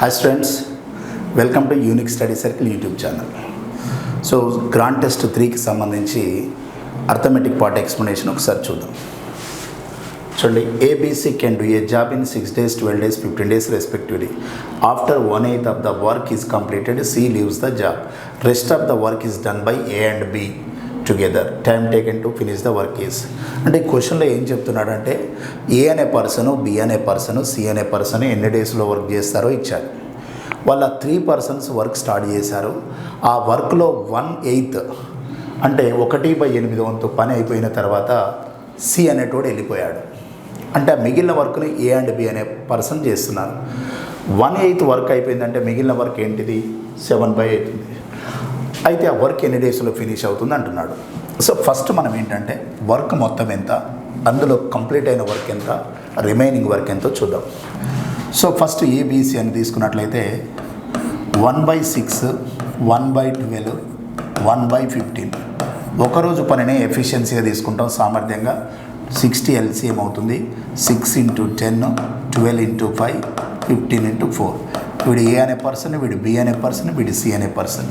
Hi students, welcome to Unique Study Circle YouTube channel. So Grand Test 3కి సంబంధించి arithmetic part explanation ఒకసారి చూద్దాం. చూడండి, ABC can do a job in 6 days, 12 days, 15 days respectively. After 1/8 of the work is completed, C leaves the job. Rest of the work is done by A and B together. Time taken to finish the work is. అంటే క్వశ్చన్లో ఏం చెప్తున్నాడంటే ఏ అనే person, B అనే person, C అనే person ఎన్ని డేస్లో work చేస్తారో ఇచ్చారు. వాళ్ళ 3 పర్సన్స్ వర్క్ స్టార్ట్ చేశారు. ఆ వర్క్లో 1/8 అంటే 1/8 వంతు పని అయిపోయిన తర్వాత సి అనేటోడు వెళ్ళిపోయాడు. అంటే ఆ మిగిలిన వర్క్ని ఏ అండ్ బి అనే పర్సన్ చేస్తున్నారు. 1/8 వర్క్ అయిపోయిందంటే మిగిలిన వర్క్ ఏంటిది? 7/8 ఉంది. అయితే ఆ వర్క్ ఎన్ని డేస్లో ఫినిష్ అవుతుంది అంటున్నాడు. సో ఫస్ట్ మనం ఏంటంటే వర్క్ మొత్తం ఎంత, అందులో కంప్లీట్ అయిన వర్క్ ఎంత, రిమైనింగ్ వర్క్ ఎంతో చూద్దాం. సో ఫస్ట్ ఏబిసి అని తీసుకున్నట్లయితే 1/6, 1/12, 1/15. ఒకరోజు పనిని ఎఫిషియన్సీగా తీసుకుంటాం, సామర్థ్యంగా 60 LCM అవుతుంది. 6 × 10, 12 × 5, 15 × 4. వీడు ఏ అనే పర్సన్, వీడు బి అనే పర్సన్, వీడు సి అనే పర్సన్.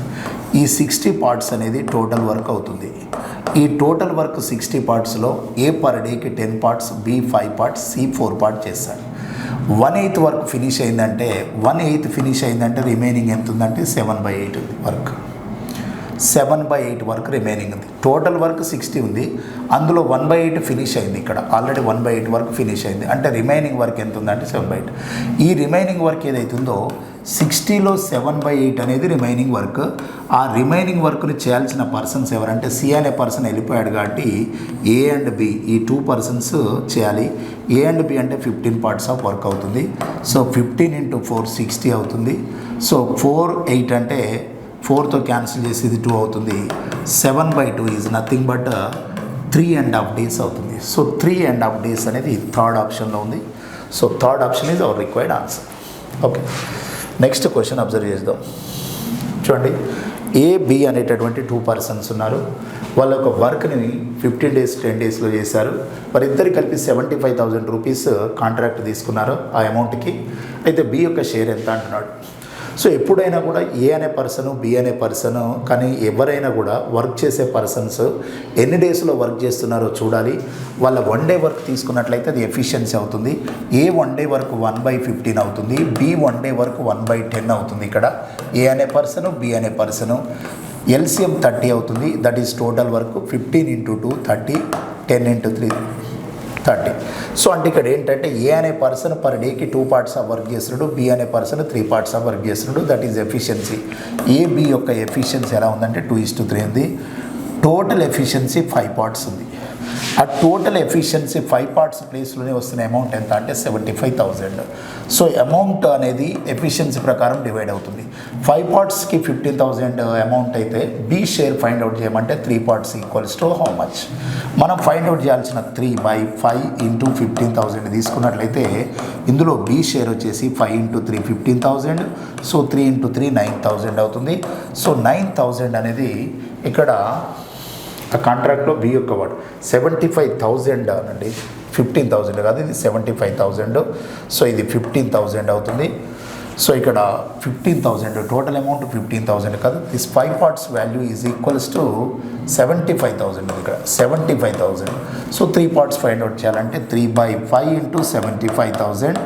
ఈ 60 పార్ట్స్ అనేది టోటల్ వర్క్ అవుతుంది. ఈ టోటల్ వర్క్ 60 పార్ట్స్లో ఏ పర్ డేకి 10 parts, B 5 parts, C 4 parts చేస్తాడు. 1/8 వర్క్ ఫినిష్ అయిందంటే 1/8 ఫినిష్ అయిందంటే రిమైనింగ్ ఎంత ఉందంటే 7/8 ఉంది వర్క్. 7/8 వర్క్ రిమైనింగ్ ఉంది. టోటల్ వర్క్ 60 ఉంది, అందులో 1/8 ఫినిష్ అయింది. ఇక్కడ ఆల్రెడీ 1/8 వర్క్ ఫినిష్ అయింది. అంటే రిమైనింగ్ వర్క్ ఎంత ఉందంటే 7/8. ఈ రిమైనింగ్ వర్క్ ఏదైతుందో 60లో 7/8 అనేది రిమైనింగ్ వర్క్. ఆ రిమైనింగ్ వర్క్ని చేయాల్సిన పర్సన్స్ ఎవరంటే సి అనే పర్సన్ వెళ్ళిపోయాడు కాబట్టి ఏ అండ్ బి ఈ 2 పర్సన్స్ చేయాలి. ఏ అండ్ బి అంటే 15 పార్ట్స్ ఆఫ్ వర్క్ అవుతుంది. సో 15 × 4 60 అవుతుంది. సో 4/8 అంటే 4తో క్యాన్సిల్ చేసి ఇది 2 అవుతుంది. 7/2 ఈజ్ నథింగ్ బట్ 3.5 days అవుతుంది. సో 3.5 days అనేది థర్డ్ ఆప్షన్లో ఉంది. So third option is our required answer. Okay, next question observe చేద్దాం. చూడండి, ఏ బి అనేటటువంటి 2 పర్సన్స్ ఉన్నారు. వాళ్ళ యొక్క వర్క్ని 15 days 10 daysలో చేశారు. వారిద్దరు కలిపి 75,000 రూపీస్ కాంట్రాక్ట్ తీసుకున్నారు ఆ అమౌంట్కి. అయితే బి యొక్క షేర్ ఎంత అంటున్నాడు. సో ఎప్పుడైనా కూడా ఏ అనే పర్సను, బి అనే పర్సను, కానీ ఎవరైనా కూడా వర్క్ చేసే పర్సన్స్ ఎన్ని డేస్లో వర్క్ చేస్తున్నారో చూడాలి. వాళ్ళ 1 day వర్క్ తీసుకున్నట్లయితే అది ఎఫిషియన్సీ అవుతుంది. ఏ 1 day వర్క్ 1/15 అవుతుంది, బి 1 day వర్క్ 1/10 అవుతుంది. ఇక్కడ ఏ అనే పర్సను, బి అనే పర్సను LCM 30 అవుతుంది. That is total work. 15 × 2 30, 10 × 3 30. So అంటే ఇక్కడ ఏంటంటే ఏ అనే పర్సన్ పర్ డేకి 2 పార్ట్స్ ఆఫ్ వర్క్ చేస్తున్నాడు, బి అనే పర్సన్ 3 పార్ట్స్ ఆఫ్ వర్క్ చేస్తున్నాడు. That is efficiency. ఏబి యొక్క ఎఫిషియన్సీ ఎలా ఉందంటే 2:3 ఉంది. టోటల్ ఎఫిషియన్సీ 5 పార్ట్స్ ఉంది. ఆ టోటల్ ఎఫిషియన్సీ 5 పార్ట్స్ ప్లేస్లోనే వస్తున్న అమౌంట్ ఎంత అంటే 75,000. సో అమౌంట్ అనేది ఎఫిషియన్సీ ప్రకారం డివైడ్ అవుతుంది. 5 పార్ట్స్కి 15,000 అమౌంట్ అయితే బి షేర్ ఫైండ్ అవుట్ చేయమంటే 3 parts equals to how much. మనం ఫైండ్ అవుట్ చేయాల్సిన 3/5 × 15,000 తీసుకున్నట్లయితే ఇందులో బి షేర్ వచ్చేసి 5 × 3 15,000. సో 3 × 3 9,000 అవుతుంది. సో 9,000 అనేది ఇక్కడ ఆ కాంట్రాక్ట్లో బి యొక్క వాడు 75,000 అనండి, 15,000 కాదు, ఇది 75,000. సో ఇది 15,000 అవుతుంది. సో ఇక్కడ 15,000 టోటల్ అమౌంట్ 15,000 కాదు. This 5 parts value is equals to 75,000. ఇక్కడ 75,000. సో 3 parts ఫైండ్ అవుట్ చేయాలంటే 3/5 × 75,000.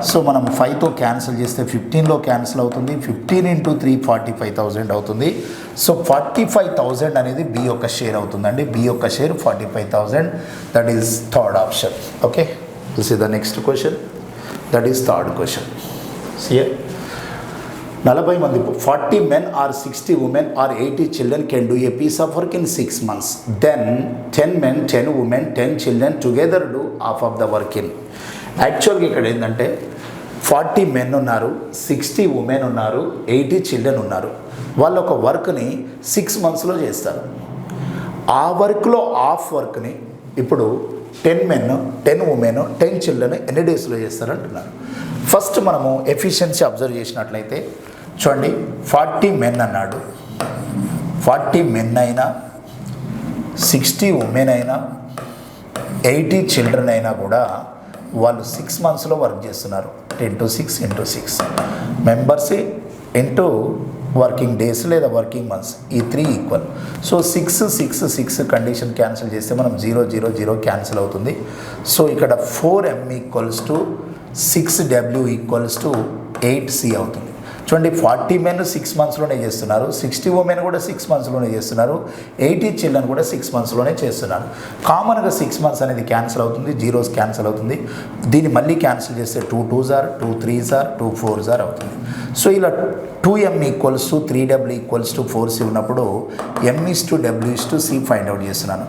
సో మనం 5తో క్యాన్సిల్ చేస్తే 15లో క్యాన్సిల్ అవుతుంది. 15 × 3 45,000 అవుతుంది. సో 45,000 అనేది బి యొక్క షేర్ అవుతుందండి. బి యొక్క share 45,000. That is third option. Okay, this is the next question. That is third question. సియర్ 40 మంది 40 men or 60 women or 80 children can do a piece of work in 6 months. Then 10 men, 10 women, 10 children together do half of the work in. యాక్చువల్గా ఇక్కడ ఏంటంటే 40 men ఉన్నారు, 60 women ఉన్నారు, 80 children ఉన్నారు. వాళ్ళు ఒక వర్క్ని 6 monthsలో చేస్తారు. ఆ వర్క్లో హాఫ్ వర్క్ని ఇప్పుడు 10 men, 10 women, 10 children ఎన్ని డేస్లో చేస్తారంటున్నారు. ఫస్ట్ మనము ఎఫిషియన్సీ అబ్జర్వ్ చేసినట్లయితే చూడండి, 40 men అన్నాడు. 40 men అయినా, 60 women అయినా, 80 children అయినా కూడా వాళ్ళు 6 మంత్స్లో వర్క్ చేస్తున్నారు. 10 × 6 మెంబర్స్ ఇంటూ వర్కింగ్ డేస్ లేదా వర్కింగ్ మంత్స్, ఈ 3 ఈక్వల్. సో 6 కండిషన్ క్యాన్సిల్ చేస్తే మనం 0 0 0 క్యాన్సిల్ అవుతుంది. సో ఇక్కడ 4m = 6w = 8c అవుతుంది. చూడండి, 40 men 6 మంత్స్లోనే చేస్తున్నారు, 60 women కూడా 6 మంత్స్లోనే చేస్తున్నారు, 80 children కూడా 6 మంత్స్లోనే చేస్తున్నారు. కామన్గా 6 మంత్స్ అనేది క్యాన్సిల్ అవుతుంది, జీరోస్ క్యాన్సిల్ అవుతుంది. దీన్ని మళ్ళీ క్యాన్సిల్ చేస్తే 2 2s are 2 3s are 2 4s are అవుతుంది. సో ఇలా 2m = 3w = 4c ఉన్నప్పుడు m/w/c ఫైండ్ అవుట్ చేస్తున్నాను.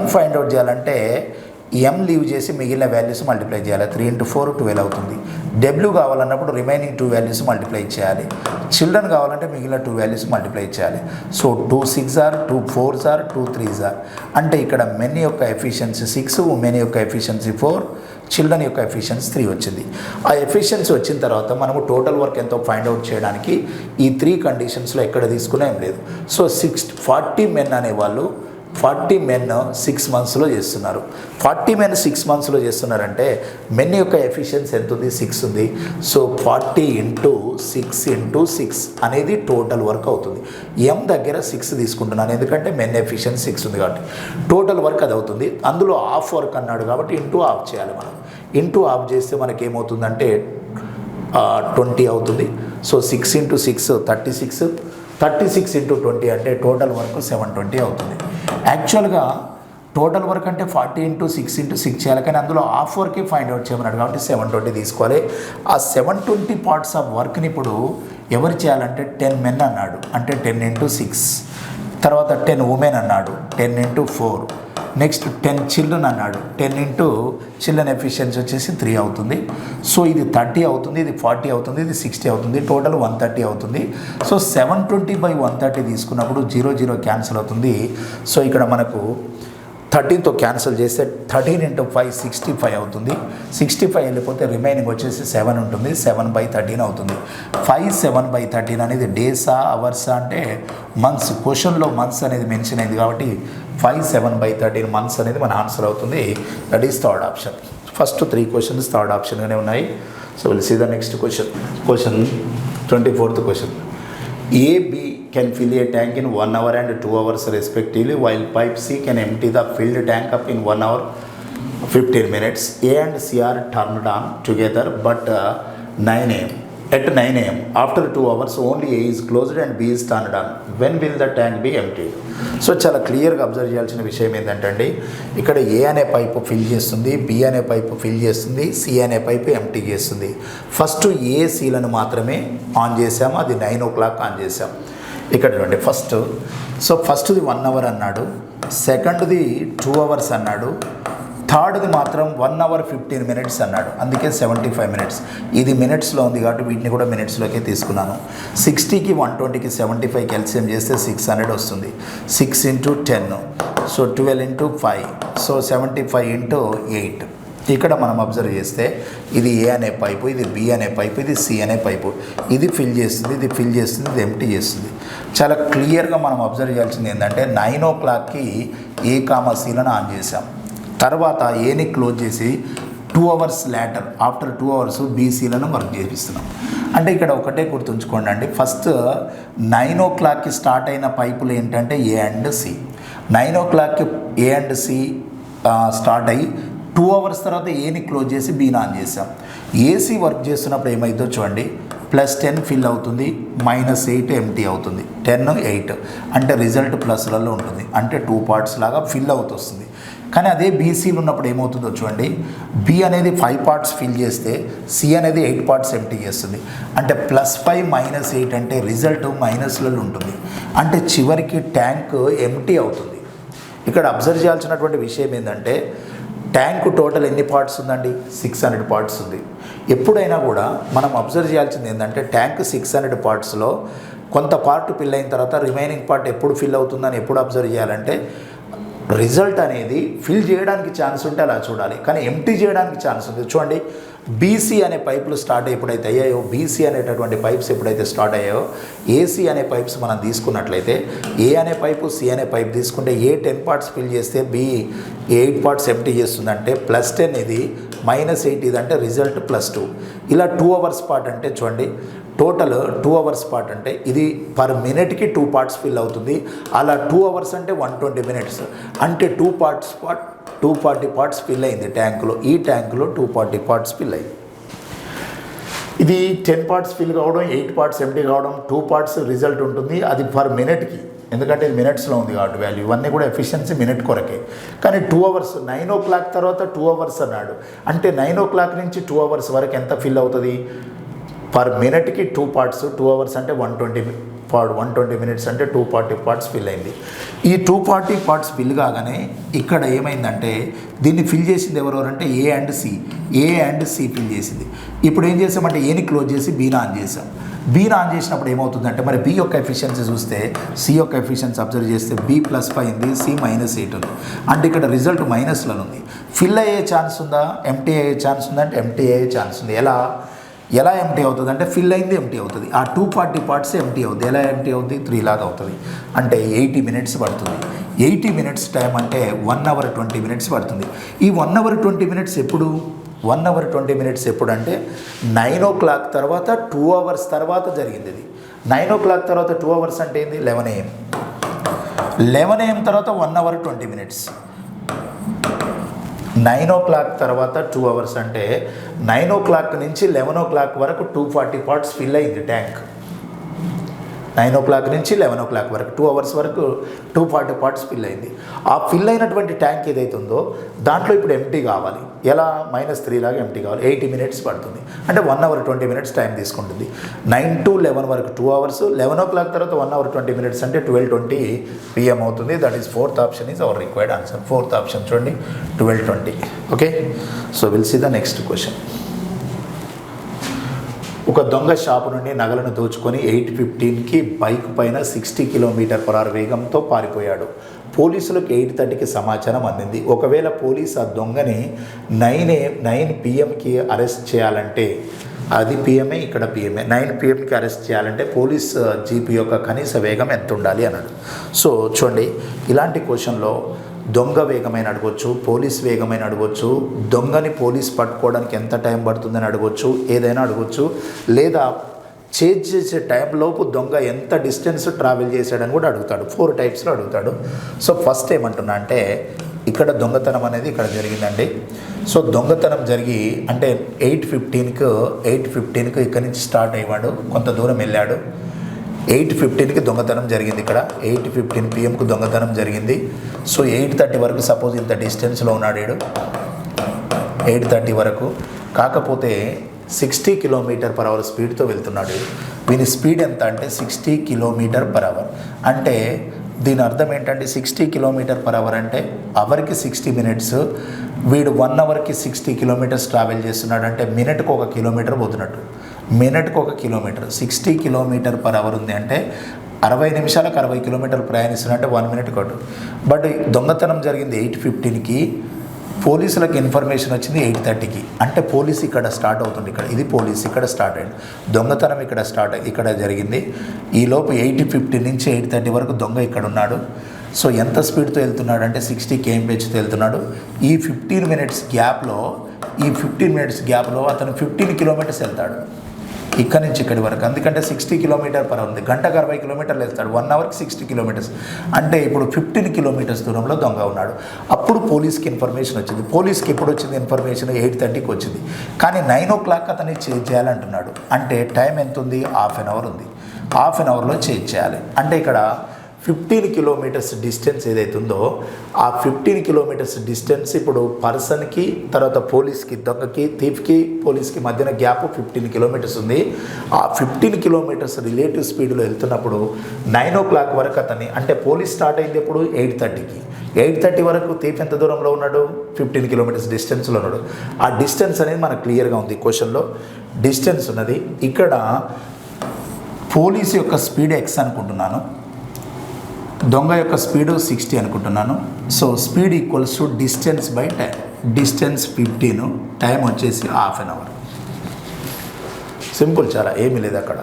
m ఫైండ్ అవుట్ చేయాలంటే m లీవ్ చేసి మిగిలిన వాల్యూస్ మల్టిప్లై చేయాలి. 3 × 4 12 అవుతుంది. w కావాలన్నప్పుడు రిమైనింగ్ 2 వాల్యూస్ మల్టిప్లై చేయాలి. చిల్డ్రన్ కావాలంటే మిగిలిన 2 వాల్యూస్ మల్టిప్లై చేయాలి. So 2 6s are 2 4s are 2 3s are అంటే ఇక్కడ మెన్ యొక్క ఎఫిషియన్సీ 6, ఉమెన్ యొక్క ఎఫిషియన్సీ 4, చిల్డ్రన్ యొక్క ఎఫిషియన్సీ 3 వచ్చింది. ఆ ఎఫిషియన్సీ వచ్చిన తర్వాత మనము టోటల్ వర్క్ ఎంతో ఫైండ్ అవుట్ చేయడానికి ఈ 3 కండిషన్స్లో ఎక్కడ తీసుకున్నా ఏం లేదు. సో 40 men అనేవాళ్ళు 40 men 6 మంత్స్లో చేస్తున్నారు. 40 men 6 మంత్స్లో చేస్తున్నారంటే మెన్ యొక్క ఎఫిషియన్సీ ఎంత ఉంది? 6 ఉంది. సో 40 × 6 అనేది టోటల్ వర్క్ అవుతుంది. m దగ్గర 6 తీసుకుంటున్నాను ఎందుకంటే మెన్ ఎఫిషియన్సీ 6 ఉంది కాబట్టి టోటల్ వర్క్ అది అవుతుంది. అందులో హాఫ్ వర్క్ అన్నాడు కాబట్టి ఇంటూ హాఫ్ చేయాలి. మనం ఇంటూ హాఫ్ చేస్తే మనకి ఏమవుతుందంటే 20 అవుతుంది. సో 6 × 6 36, 36 × 20 అంటే టోటల్ వర్క్ 720 అవుతుంది. యాక్చువల్గా టోటల్ వర్క్ అంటే 40 × 6 × 6 చేయాలి, కానీ అందులో హాఫ్ వర్కే ఫైండ్ అవుట్ చేయమన్నాడు కాబట్టి 720 తీసుకోవాలి. ఆ 720 పార్ట్స్ ఆఫ్ వర్క్ని ఇప్పుడు ఎవరు చేయాలంటే 10 men అన్నాడు అంటే 10 × 6, తర్వాత 10 women అన్నాడు 10 × 4, నెక్స్ట్ 10 children అన్నాడు 10 × చిల్డ్రన్ ఎఫిషియన్సీ వచ్చేసి 3 అవుతుంది. సో ఇది 30 అవుతుంది, ఇది 40 అవుతుంది, ఇది 60 అవుతుంది, టోటల్ 130 అవుతుంది. సో 720/130 తీసుకున్నప్పుడు 0 0 క్యాన్సిల్ అవుతుంది. సో ఇక్కడ మనకు 13తో క్యాన్సిల్ చేస్తే 13 × 5 65 అవుతుంది. 65 వెళ్ళిపోతే రిమైనింగ్ వచ్చేసి 7 ఉంటుంది, 7/13 అవుతుంది. 5 7/13 అనేది డేసా అవర్సా అంటే మంత్స్, క్వశ్చన్లో మంత్స్ అనేది మెన్షన్ అయింది కాబట్టి 5 7/13 మంత్స్ అనేది మన ఆన్సర్ అవుతుంది. That is third option. First 3 questions third ఆప్షన్గానే ఉన్నాయి. So will see the next question. 24th question. AB can fill a tank in 1 hour and 2 hours respectively, while pipe C can empty the filled tank up in 1 hour 15 minutes. A and C are turned on together but 9 am. At 9 am, after 2 hours, only A is closed and B is turned on. When will the tank be emptied? So చాలా క్లియర్గా observe చేయాల్సిన విషయం ఏంటంటే అండి, ఇక్కడ ఏ అనే pipe fill చేస్తుంది, B అనే పైపు ఫిల్ చేస్తుంది, సి అనే పైపు ఎంటీ చేస్తుంది. ఫస్ట్ ఏ సీలను మాత్రమే ఆన్ చేసాము, అది 9 o'clock ఆన్ చేసాం. ఇక్కడ చూడండి ఫస్ట్ది 1 hour అన్నాడు, సెకండ్ది 2 hours అన్నాడు, థర్డ్ది మాత్రం 1 hour 15 minutes అన్నాడు, అందుకే 75 minutes. ఇది మినిట్స్లో ఉంది కాబట్టి వీటిని కూడా మినిట్స్లోకే తీసుకున్నాను. 60కి 120కి 75 ఎల్సిఎం చేస్తే 600 వస్తుంది. 6 × 10, సో 12 × 5, సో 75 × 8. ఇక్కడ మనం అబ్జర్వ్ చేస్తే ఇది ఏ అనే పైపు, ఇది బి అనే పైపు, ఇది సి అనే పైపు, ఇది ఫిల్ చేస్తుంది, ఇది ఫిల్ చేస్తుంది, ఇది ఎంటీ చేస్తుంది. చాలా క్లియర్గా మనం అబ్జర్వ్ చేయాల్సింది ఏంటంటే 9 o'clockకి ఏ కామసీలను ఆన్ చేసాం, తర్వాత ఏని క్లోజ్ చేసి 2 hours later ఆఫ్టర్ 2 hours బీసీలను వర్క్ చేపిస్తున్నాం. అంటే ఇక్కడ ఒకటే గుర్తుంచుకోండి అండి, ఫస్ట్ 9 o'clockకి స్టార్ట్ అయిన పైపులు ఏంటంటే ఏ అండ్ సి. 9 o'clockకి ఏ అండ్ సి స్టార్ట్ అయ్యి 2 hours తర్వాత ఏని క్లోజ్ చేసి బీని ఆన్ చేసాం. ఏసీ వర్క్ చేస్తున్నప్పుడు ఏమైందో చూడండి, +10 ఫిల్ అవుతుంది, -8 ఎంటీ అవుతుంది, 10 8 అంటే రిజల్ట్ ప్లస్లలో ఉంటుంది, అంటే 2 parts లాగా ఫిల్ అవుతూ వస్తుంది. కానీ అదే బీసీలు ఉన్నప్పుడు ఏమవుతుందో చూడండి, బి అనేది 5 parts ఫిల్ చేస్తే సి అనేది 8 parts ఎంటీ చేస్తుంది, అంటే +5 -8 అంటే రిజల్ట్ మైనస్లలో ఉంటుంది, అంటే చివరికి ట్యాంక్ ఎంటీ అవుతుంది. ఇక్కడ అబ్జర్వ్ చేయాల్సినటువంటి విషయం ఏంటంటే ట్యాంక్ టోటల్ ఎన్ని పార్ట్స్ ఉందండి? 600 parts ఉంది. ఎప్పుడైనా కూడా మనం అబ్జర్వ్ చేయాల్సింది ఏంటంటే ట్యాంక్ 600 partsలో కొంత పార్ట్ ఫిల్ అయిన తర్వాత రిమైనింగ్ పార్ట్ ఎప్పుడు ఫిల్ అవుతుందని ఎప్పుడు అబ్జర్వ్ చేయాలంటే రిజల్ట్ అనేది ఫిల్ చేయడానికి ఛాన్స్ ఉంటే అలా చూడాలి, కానీ ఎంటీ చేయడానికి ఛాన్స్ ఉంది. చూడండి, బీసీ అనే పైపులు స్టార్ట్ ఎప్పుడైతే అయ్యాయో, బీసీ అనేటటువంటి పైప్స్ ఎప్పుడైతే స్టార్ట్ అయ్యాయో, ఏసీ అనే పైప్స్ మనం తీసుకున్నట్లయితే ఏ అనే పైపు సి అనే పైప్ తీసుకుంటే ఏ 10 parts ఫిల్ చేస్తే బి 8 parts ఎంటీ చేస్తుందంటే +10 ఇది -8 ఇదంటే రిజల్ట్ +2. ఇలా 2 అవర్స్ పార్ట్ అంటే చూడండి టోటల్ 2 అవర్స్ పార్ట్ అంటే ఇది పర్ మినిట్కి 2 పార్ట్స్ ఫిల్ అవుతుంది. అలా 2 అవర్స్ అంటే 120 మినిట్స్ అంటే 240 పార్ట్స్ ఫిల్ అయింది ట్యాంకులో. ఈ ట్యాంకులో 240 పార్ట్స్ ఫిల్ అయింది. ఇది 10 పార్ట్స్ ఫిల్ కావడం, 8 పార్ట్స్ ఎంటీ కావడం, 2 పార్ట్స్ రిజల్ట్ ఉంటుంది. అది పర్ మినిట్కి, ఎందుకంటే ఇది మినిట్స్లో ఉంది కాబట్టి వాల్యూ. ఇవన్నీ కూడా ఎఫిషియన్సీ మినిట్ కొరకే. కానీ 2 అవర్స్ 9 o'clock తర్వాత 2 అవర్స్ అన్నాడు. అంటే 9 o'clock నుంచి 2 అవర్స్ వరకు ఎంత ఫిల్ అవుతుంది? పర్ మినిట్కి 2 పార్ట్స్, 2 అవర్స్ అంటే 120 మినిట్స్ అంటే 240 పార్ట్స్ ఫిల్ అయింది. ఈ 240 పార్ట్స్ ఫిల్ కాగానే ఇక్కడ ఏమైందంటే దీన్ని ఫిల్ చేసింది ఎవరెవరంటే ఏ అండ్ సి ఫిల్ చేసింది. ఇప్పుడు ఏం చేసామంటే ఏని క్లోజ్ చేసి బీని ఆన్ చేసాం. బీని ఆన్ చేసినప్పుడు ఏమవుతుందంటే మరి బి యొక్క ఎఫిషియన్సీ చూస్తే సి యొక్క ఎఫిషియన్సీ అబ్జర్వ్ చేస్తే బి +5 ఉంది, సి -8 ఉంది. అంటే ఇక్కడ రిజల్ట్ మైనస్లో ఉంది. ఫిల్ అయ్యే ఛాన్స్ ఉందా, ఎంటీ అయ్యే ఛాన్స్ ఉందా అంటే ఎంటీ అయ్యే ఛాన్స్ ఉంది. ఎలా ఎంటీ అవుతుంది అంటే ఫిల్ అయింది ఎంటీ అవుతుంది. ఆ 240 పార్ట్స్ ఎంటీ అవుతుంది. ఎలా ఎంటీ అవుతుంది? 3 లాగా అవుతుంది. అంటే 80 మినిట్స్ పడుతుంది. 80 మినిట్స్ టైం అంటే 1 hour 20 మినిట్స్ పడుతుంది. ఈ 1 hour 20 మినిట్స్ ఎప్పుడు? 1 hour 20 మినిట్స్ ఎప్పుడు అంటే 9 o'clock తర్వాత 2 అవర్స్ తర్వాత జరిగింది. ఇది 9 o'clock తర్వాత 2 అవర్స్ అంటే ఏంది? 11 AM. 11 AM తర్వాత 1 hour 20 మినిట్స్. 9 o'clock తర్వాత 2 అవర్స్ అంటే 9 o'clock నుంచి 11 o'clock వరకు 240 పార్ట్స్ ఫిల్ అయింది ట్యాంక్. 9 o'clock నుంచి 11 o'clock వరకు 2 అవర్స్ వరకు 240 పార్ట్స్ ఫిల్ అయింది. ఆ ఫిల్ అయినటువంటి ట్యాంక్ ఏదైతే ఉందో దాంట్లో ఇప్పుడు ఎంటీ కావాలి. ఎలా? -3 లాగా ఎంటీ కావాలి. 80 మినిట్స్ పడుతుంది. అంటే 1 hour 20 మినిట్స్ టైం తీసుకుంటుంది. 9 to 11 వరకు 2 అవర్స్, 11 o'clock తర్వాత 1 hour 20 మినిట్స్ అంటే 12:20 PM అవుతుంది. That is 4th option is our required answer. 4th option చూడండి 12:20. Okay, so will see the next question. ఒక దొంగ షాపు నుండి నగలను దోచుకొని 8:15కి బైక్ పైన 60 km/h వేగంతో పారిపోయాడు. పోలీసులకు 8:30కి సమాచారం అందింది. ఒకవేళ పోలీసు ఆ దొంగని 9 PMకి అరెస్ట్ చేయాలంటే, అది పిఎంఏ, ఇక్కడ పిఎంఏ, 9 PMకి అరెస్ట్ చేయాలంటే పోలీస్ జీపీ యొక్క కనీస వేగం ఎంత ఉండాలి అన్నాడు. సో చూడండి, ఇలాంటి క్వశ్చన్లో దొంగ వేగమైన అడగవచ్చు, పోలీస్ వేగమైన అడగవచ్చు, దొంగని పోలీస్ పట్టుకోవడానికి ఎంత టైం పడుతుందని అడగవచ్చు, ఏదైనా అడగవచ్చు. లేదా చేజ్ చేసే టైంలోపు దొంగ ఎంత డిస్టెన్స్ ట్రావెల్ చేశాడని కూడా అడుగుతాడు. 4 టైప్స్లో అడుగుతాడు. సో ఫస్ట్ ఏమంటున్నా అంటే ఇక్కడ దొంగతనం అనేది ఇక్కడ జరిగిందండి. సో దొంగతనం జరిగి అంటే 8:15కి ఇక్కడి నుంచి స్టార్ట్ అయ్యాడు, కొంత దూరం వెళ్ళాడు. 8:15కి దొంగతనం జరిగింది. ఇక్కడ 8:15 PMకు దొంగతనం జరిగింది. సో 8:30 వరకు సపోజ్ ఇంత డిస్టెన్స్లో ఉన్నాడు 8:30 వరకు. కాకపోతే 60 km/h స్పీడ్తో వెళ్తున్నాడు. వీని స్పీడ్ ఎంత అంటే 60 km/h. అంటే దీని అర్థం ఏంటంటే 60 km/h అంటే అవర్కి 60 మినిట్స్. వీడు 1 అవర్కి 60 kilometers ట్రావెల్ చేస్తున్నాడు. అంటే మినిట్కి 1 kilometer పోతున్నట్టు. మినిట్కి 1 kilometer. 60 km/h ఉంది అంటే 60 నిమిషాలకు 60 kilometers ప్రయాణిస్తున్నట్టే 1 minute కొట్టు. బట్ దొంగతనం జరిగింది 8:15కి. పోలీసులకు ఇన్ఫర్మేషన్ వచ్చింది 8:30కి. అంటే పోలీస్ ఇక్కడ స్టార్ట్ అవుతుంది. ఇది పోలీస్ ఇక్కడ స్టార్ట్ అయింది. దొంగతనం ఇక్కడ జరిగింది. ఈలోపు 8:15 నుంచి 8:30 వరకు దొంగ ఇక్కడ ఉన్నాడు. సో ఎంత స్పీడ్తో వెళ్తున్నాడు అంటే 60 km/hతో వెళ్తున్నాడు. ఈ 15 మినిట్స్ గ్యాప్లో అతను 15 kilometers వెళ్తాడు ఇక్కడ నుంచి ఇక్కడి వరకు. ఎందుకంటే 60 km/h ఉంది. గంటకు 60 kilometers వెళ్తాడు. 1 అవర్కి 60 kilometers. అంటే ఇప్పుడు 15 kilometers దూరంలో దొంగ ఉన్నాడు. అప్పుడు పోలీస్కి ఇన్ఫర్మేషన్ వచ్చింది. పోలీస్కి ఎప్పుడు వచ్చింది ఇన్ఫర్మేషన్? 8:30కి వచ్చింది. కానీ 9 o'clock అతన్ని చేంజ్ చేయాలంటున్నాడు. అంటే టైం ఎంత ఉంది? ½ an hour ఉంది. ½ an hourలో చేంజ్ చేయాలి. అంటే ఇక్కడ 15 kilometers డిస్టెన్స్ ఏదైతే ఉందో ఆ 15 kilometers డిస్టెన్స్ ఇప్పుడు పర్సన్కి, తర్వాత పోలీస్కి, దొంగకి, థీఫ్కి, పోలీస్కి మధ్యన గ్యాప్ 15 kilometers ఉంది. ఆ 15 kilometers రిలేటివ్ స్పీడ్లో వెళ్తున్నప్పుడు 9 o'clock వరకు అతన్ని, అంటే పోలీస్ స్టార్ట్ అయింది ఎప్పుడు? 8:30కి. 8:30 వరకు థీఫ్ ఎంత దూరంలో ఉన్నాడు? 15 kilometers డిస్టెన్స్లో ఉన్నాడు. ఆ డిస్టెన్స్ అనేది మనకు క్లియర్గా ఉంది. క్వశ్చన్లో డిస్టెన్స్ ఉన్నది. ఇక్కడ పోలీస్ యొక్క స్పీడ్ x అనుకుంటున్నాను, దొంగ యొక్క స్పీడు 60 అనుకుంటున్నాను. So speed equals to distance by time. Distance 15, time వచ్చేసి ½ an hour. సింపుల్, చాలా ఏమీ లేదు అక్కడ.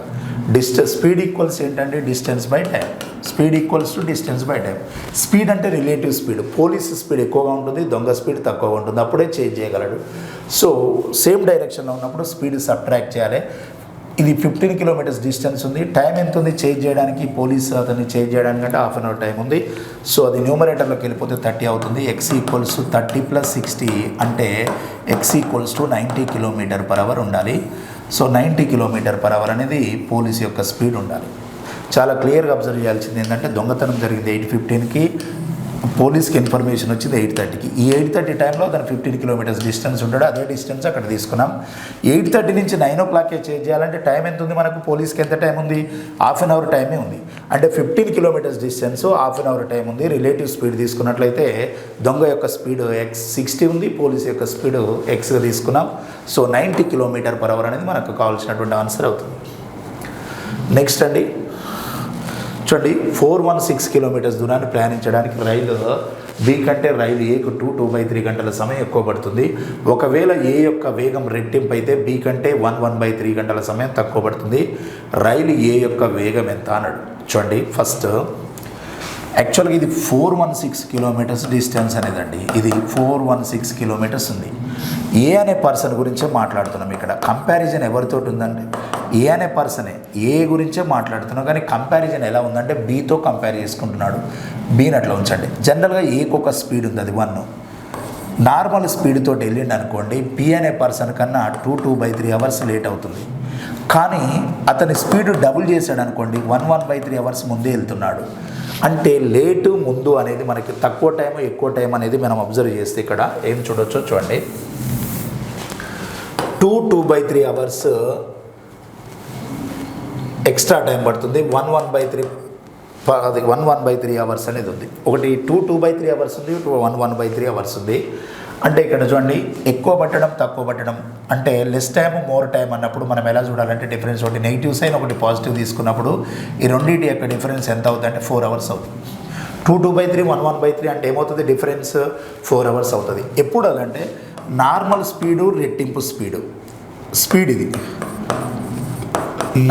స్పీడ్ ఈక్వల్స్ ఏంటంటే distance by time. Speed equals to distance by time. Speed అంటే రిలేటివ్ స్పీడ్. పోలీస్ స్పీడ్ ఎక్కువగా ఉంటుంది, దొంగ స్పీడ్ తక్కువగా ఉంటుంది, అప్పుడే చేంజ్ చేయగలడు. సో సేమ్ డైరెక్షన్లో ఉన్నప్పుడు స్పీడ్ సబ్ట్రాక్ట్ చేయాలి. ఇది 15 కిలోమీటర్స్ డిస్టెన్స్ ఉంది. టైం ఎంత ఉంది చేంజ్ చేయడానికి? పోలీస్ అతన్ని చేంజ్ చేయడానికి అంటే హాఫ్ అన్ అవర్ టైం ఉంది. సో అది న్యూమరేటర్లోకి వెళ్ళిపోతే 30 అవుతుంది. ఎక్స్ ఈక్వల్స్ టు 30 + 60 అంటే ఎక్స్ ఈక్వల్స్ టు 90 km/h ఉండాలి. సో 90 km/h అనేది పోలీస్ యొక్క స్పీడ్ ఉండాలి. చాలా క్లియర్గా అబ్జర్వ్ చేయాల్సింది ఏంటంటే దొంగతనం జరిగింది 8:15కి, పోలీస్కి ఇన్ఫర్మేషన్ వచ్చింది 8:30కి. ఈ 8:30 టైంలో అతను 15 కిలోమీటర్స్ డిస్టెన్స్ ఉంటాడు. అదే డిస్టెన్స్ అక్కడ తీసుకున్నాం. 8:30 నుంచి 9 o'clock చేంజ్ చేయాలంటే టైం ఎంత ఉంది మనకు? పోలీస్కి ఎంత టైం ఉంది? హాఫ్ అన్ అవర్ టైమే ఉంది. అంటే 15 kilometres distance, half an hour time ఉంది. రిలేటివ్ స్పీడ్ తీసుకున్నట్లయితే దొంగ యొక్క స్పీడ్ ఎక్స్ 60 ఉంది, పోలీస్ యొక్క స్పీడ్ ఎక్స్గా తీసుకున్నాం. సో 90 km/h అనేది మనకు కావాల్సినటువంటి ఆన్సర్ అవుతుంది. నెక్స్ట్ అండి చూడండి, 416 కిలోమీటర్స్ దూరాన్ని ప్రయాణించడానికి రైలు బి కంటే రైలు ఏకు 2/3 గంటల సమయం ఎక్కువ పడుతుంది. ఒకవేళ ఏ యొక్క వేగం రెట్టింపు అయితే బి కంటే 1/3 గంటల సమయం తక్కువ పడుతుంది. రైలు ఏ యొక్క వేగం ఎంత అన్నాడు. చూడండి, ఫస్ట్ యాక్చువల్గా ఇది 416 కిలోమీటర్స్ డిస్టెన్స్ అనేదండి. ఇది 416 కిలోమీటర్స్ ఉంది. ఏ అనే పర్సన్ గురించే మాట్లాడుతున్నాం ఇక్కడ. కంపారిజన్ ఎవరితో ఉందండి? ఏ అనే పర్సనే, ఏ గురించే మాట్లాడుతున్నాం. కానీ కంపారిజన్ ఎలా ఉందంటే బీతో కంపేర్ చేసుకుంటున్నాడు. బీని అట్లా ఉంచండి. జనరల్గా ఏకు ఒక స్పీడ్ ఉంది, అది 1. నార్మల్ స్పీడ్ తోటి వెళ్ళిండి అనుకోండి, బి అనే పర్సన్ కన్నా 2/3 అవర్స్ లేట్ అవుతుంది. కానీ అతని స్పీడ్ డబుల్ చేశాడు అనుకోండి, 1/3 అవర్స్ ముందే వెళ్తున్నాడు. అంటే లేటు ముందు అనేది మనకి తక్కువ టైం ఎక్కువ టైం అనేది మనం అబ్జర్వ్ చేస్తే ఇక్కడ ఏం చూడొచ్చో చూడండి. 2/3 అవర్స్ ఎక్స్ట్రా టైం పడుతుంది. 1/3 అవర్స్ అనేది ఉంది. ఒకటి 2/3 అవర్స్ ఉంది, 1/3 అవర్స్ ఉంది. అంటే ఇక్కడ చూడండి, ఎక్కువ పట్టడం తక్కువ పట్టడం అంటే లెస్ టైమ్ మోర్ టైం అన్నప్పుడు మనం ఎలా చూడాలంటే డిఫరెన్స్ ఒకటి నెగిటివ్ సైన్ ఒకటి పాజిటివ్ తీసుకున్నప్పుడు ఈ రెండింటి యొక్క డిఫరెన్స్ ఎంత అవుతుంది అంటే 4 అవర్స్ అవుతుంది. 2/3 1/3 అంటే ఏమవుతుంది? డిఫరెన్స్ 4 అవర్స్ అవుతుంది. ఎప్పుడు అలాంటే నార్మల్ స్పీడు రెట్టింపు స్పీడ్ ఇది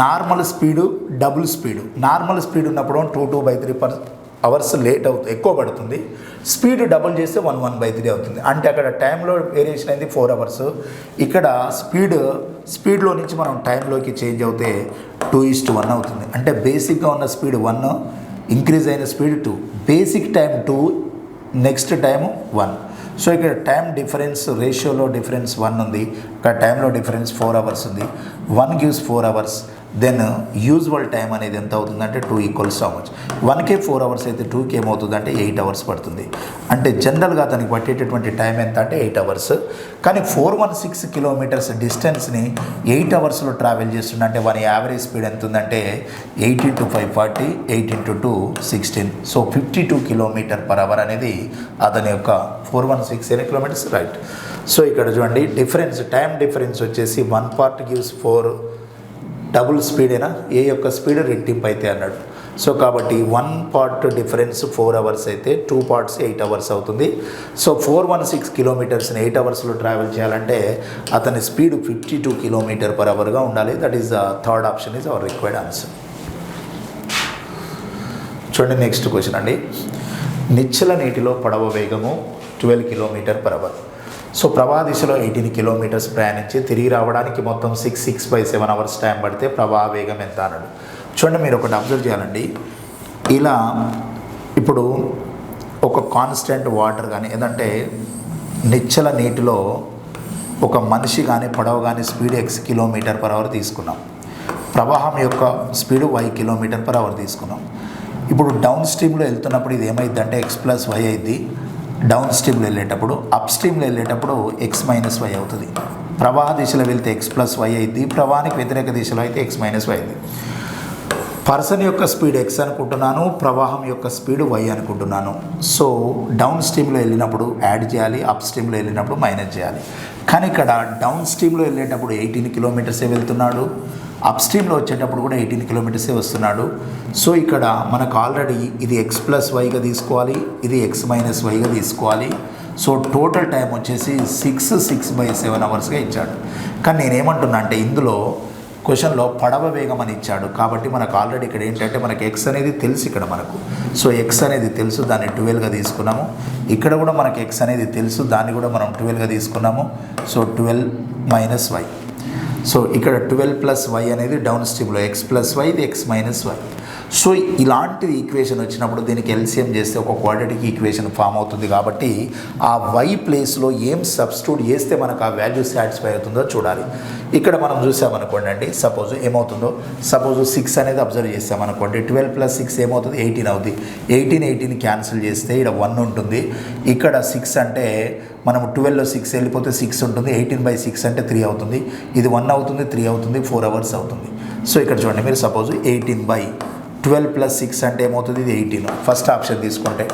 normal speed double speed. Normal speed ఉన్నప్పుడు 2/3 అవర్స్ లేట్ అవుతుంది, ఎక్కువ పడుతుంది. స్పీడ్ డబుల్ చేస్తే 1/3 అవుతుంది. అంటే అక్కడ టైంలో వేరియేషన్ అయింది 4 అవర్స్. ఇక్కడ స్పీడ్లో నుంచి మనం టైంలోకి చేంజ్ అవుతే 2:1 అవుతుంది. అంటే బేసిక్గా ఉన్న స్పీడ్ 1, ఇంక్రీజ్ అయిన speed 2, basic time 2, next time 1. So ఇక్కడ టైం డిఫరెన్స్ రేషియోలో డిఫరెన్స్ 1 ఉంది, ఇక్కడ టైంలో డిఫరెన్స్ 4 అవర్స్ ఉంది. 1 gives 4 hours. Then usual time అనేది ఎంత అవుతుందంటే 2 ఈక్వల్స్ హౌ మచ్? 1కే 4 అవర్స్ అయితే 2కి ఏమవుతుందంటే 8 అవర్స్ పడుతుంది. అంటే జనరల్గా అతనికి పట్టేటటువంటి టైం ఎంత అంటే 8 అవర్స్. కానీ 416 కిలోమీటర్స్ డిస్టెన్స్ని 8 అవర్స్లో ట్రావెల్ చేస్తుండే. అంటే వారి యావరేజ్ స్పీడ్ ఎంత ఉందంటే 8 × 5 40, 8 × 2 16. సో 52 km/h అనేది అతని యొక్క 416 కిలోమీటర్స్ రైట్. సో ఇక్కడ చూడండి డిఫరెన్స్, టైం డిఫరెన్స్ వచ్చేసి 1 part gives 4. డబుల్ స్పీడ్ అయినా ఏ యొక్క స్పీడ్ రెట్టింపు అయితే అన్నాడు. సో కాబట్టి 1 part డిఫరెన్స్ 4 అవర్స్ అయితే 2 parts 8 అవర్స్ అవుతుంది. సో 416 కిలోమీటర్స్ని 8 అవర్స్లో ట్రావెల్ చేయాలంటే అతని స్పీడ్ 52 km/hగా ఉండాలి. That is the third option is our required answer. చూడండి నెక్స్ట్ క్వశ్చన్ అండి. నిశ్చల నీటిలో పడవ వేగము 12 km/h. సో ప్రవాహ దిశలో 18 కిలోమీటర్స్ ప్రయాణించి తిరిగి రావడానికి మొత్తం 6/7 అవర్స్ టైం పడితే ప్రవాహ వేగం ఎంత అన్నాడు. చూడండి, మీరు ఒకటి అబ్జర్వ్ చేయాలండి. ఇలా ఇప్పుడు ఒక కాన్స్టెంట్ వాటర్ కానీ ఏదంటే నిశ్చల నీటిలో ఒక మనిషి కానీ పడవ కానీ స్పీడ్ x km/h తీసుకున్నాం. ప్రవాహం యొక్క స్పీడ్ y km/h తీసుకున్నాం. ఇప్పుడు డౌన్ స్ట్రీమ్లో వెళ్తున్నప్పుడు ఇది ఏమైంది అంటే x + y అయింది. డౌన్ స్ట్రీమ్లో వెళ్ళేటప్పుడు, అప్ స్ట్రీమ్లో వెళ్ళేటప్పుడు x - y అవుతుంది. ప్రవాహ దిశలో వెళ్తే x + y అయింది, ప్రవాహానికి వ్యతిరేక దిశలో అయితే x - y అయింది. పర్సన్ యొక్క స్పీడ్ x అనుకుంటున్నాను, ప్రవాహం యొక్క స్పీడ్ y అనుకుంటున్నాను. సో డౌన్ స్ట్రీమ్లో వెళ్ళినప్పుడు యాడ్ చేయాలి, అప్ స్ట్రీమ్లో వెళ్ళినప్పుడు మైనస్ చేయాలి. కానీ ఇక్కడ డౌన్ స్ట్రీమ్లో వెళ్ళేటప్పుడు 18 కిలోమీటర్సే వెళ్తున్నాడు, అప్ స్ట్రీమ్లో వచ్చేటప్పుడు కూడా 18 కిలోమీటర్సే వస్తున్నాడు. సో ఇక్కడ మనకు ఆల్రెడీ ఇది x + yగా తీసుకోవాలి, ఇది x - yగా తీసుకోవాలి. సో టోటల్ టైం వచ్చేసి 6/7 అవర్స్గా ఇచ్చాడు. కానీ నేనేమంటున్నా అంటే ఇందులో క్వశ్చన్లో పడవ వేగం అని ఇచ్చాడు కాబట్టి మనకు ఆల్రెడీ ఇక్కడ ఏంటంటే మనకి ఎక్స్ అనేది తెలుసు ఇక్కడ మనకు. సో ఎక్స్ అనేది తెలుసు, దాన్ని 12గా తీసుకున్నాము. ఇక్కడ కూడా మనకి ఎక్స్ అనేది తెలుసు, దాన్ని కూడా మనం 12గా తీసుకున్నాము. So 12 minus y. సో ఇక్కడ 12 ప్లస్ వై అనేది డౌన్ స్ట్రీమ్లో ఎక్స్ ప్లస్ వై, ఇది ఎక్స్ మైనస్ వై. సో ఇలాంటి ఈక్వేషన్ వచ్చినప్పుడు దీనికి ఎల్సిఎం చేస్తే ఒక క్వాడ్రాటిక్ ఈక్వేషన్ ఫామ్ అవుతుంది. కాబట్టి ఆ వై ప్లేస్లో ఏం సబ్స్టిట్యూట్ చేస్తే మనకు ఆ వాల్యూ సాటిస్ఫై అవుతుందో చూడాలి. ఇక్కడ మనం చూసామనుకోండి అండి, సపోజ్ ఏమవుతుందో, సపోజ్ 6 అనేది అబ్జర్వ్ చేసామనుకోండి, 12 ప్లస్ 6 ఏమవుతుంది, 18 అవుతుంది. 18 క్యాన్సిల్ చేస్తే ఇక్కడ 1 ఉంటుంది. ఇక్కడ 6 అంటే మనం 12లో 6 వెళ్ళిపోతే 6 ఉంటుంది. 18/6 అంటే 3 అవుతుంది. ఇది 1 అవుతుంది, 3 అవుతుంది, 4 అవర్స్ అవుతుంది. సో ఇక్కడ చూడండి మీరు, సపోజ్ 18/12 ప్లస్ 6 అంటే ఏమవుతుంది, ఇది 18. ఫస్ట్ ఆప్షన్ తీసుకుంటే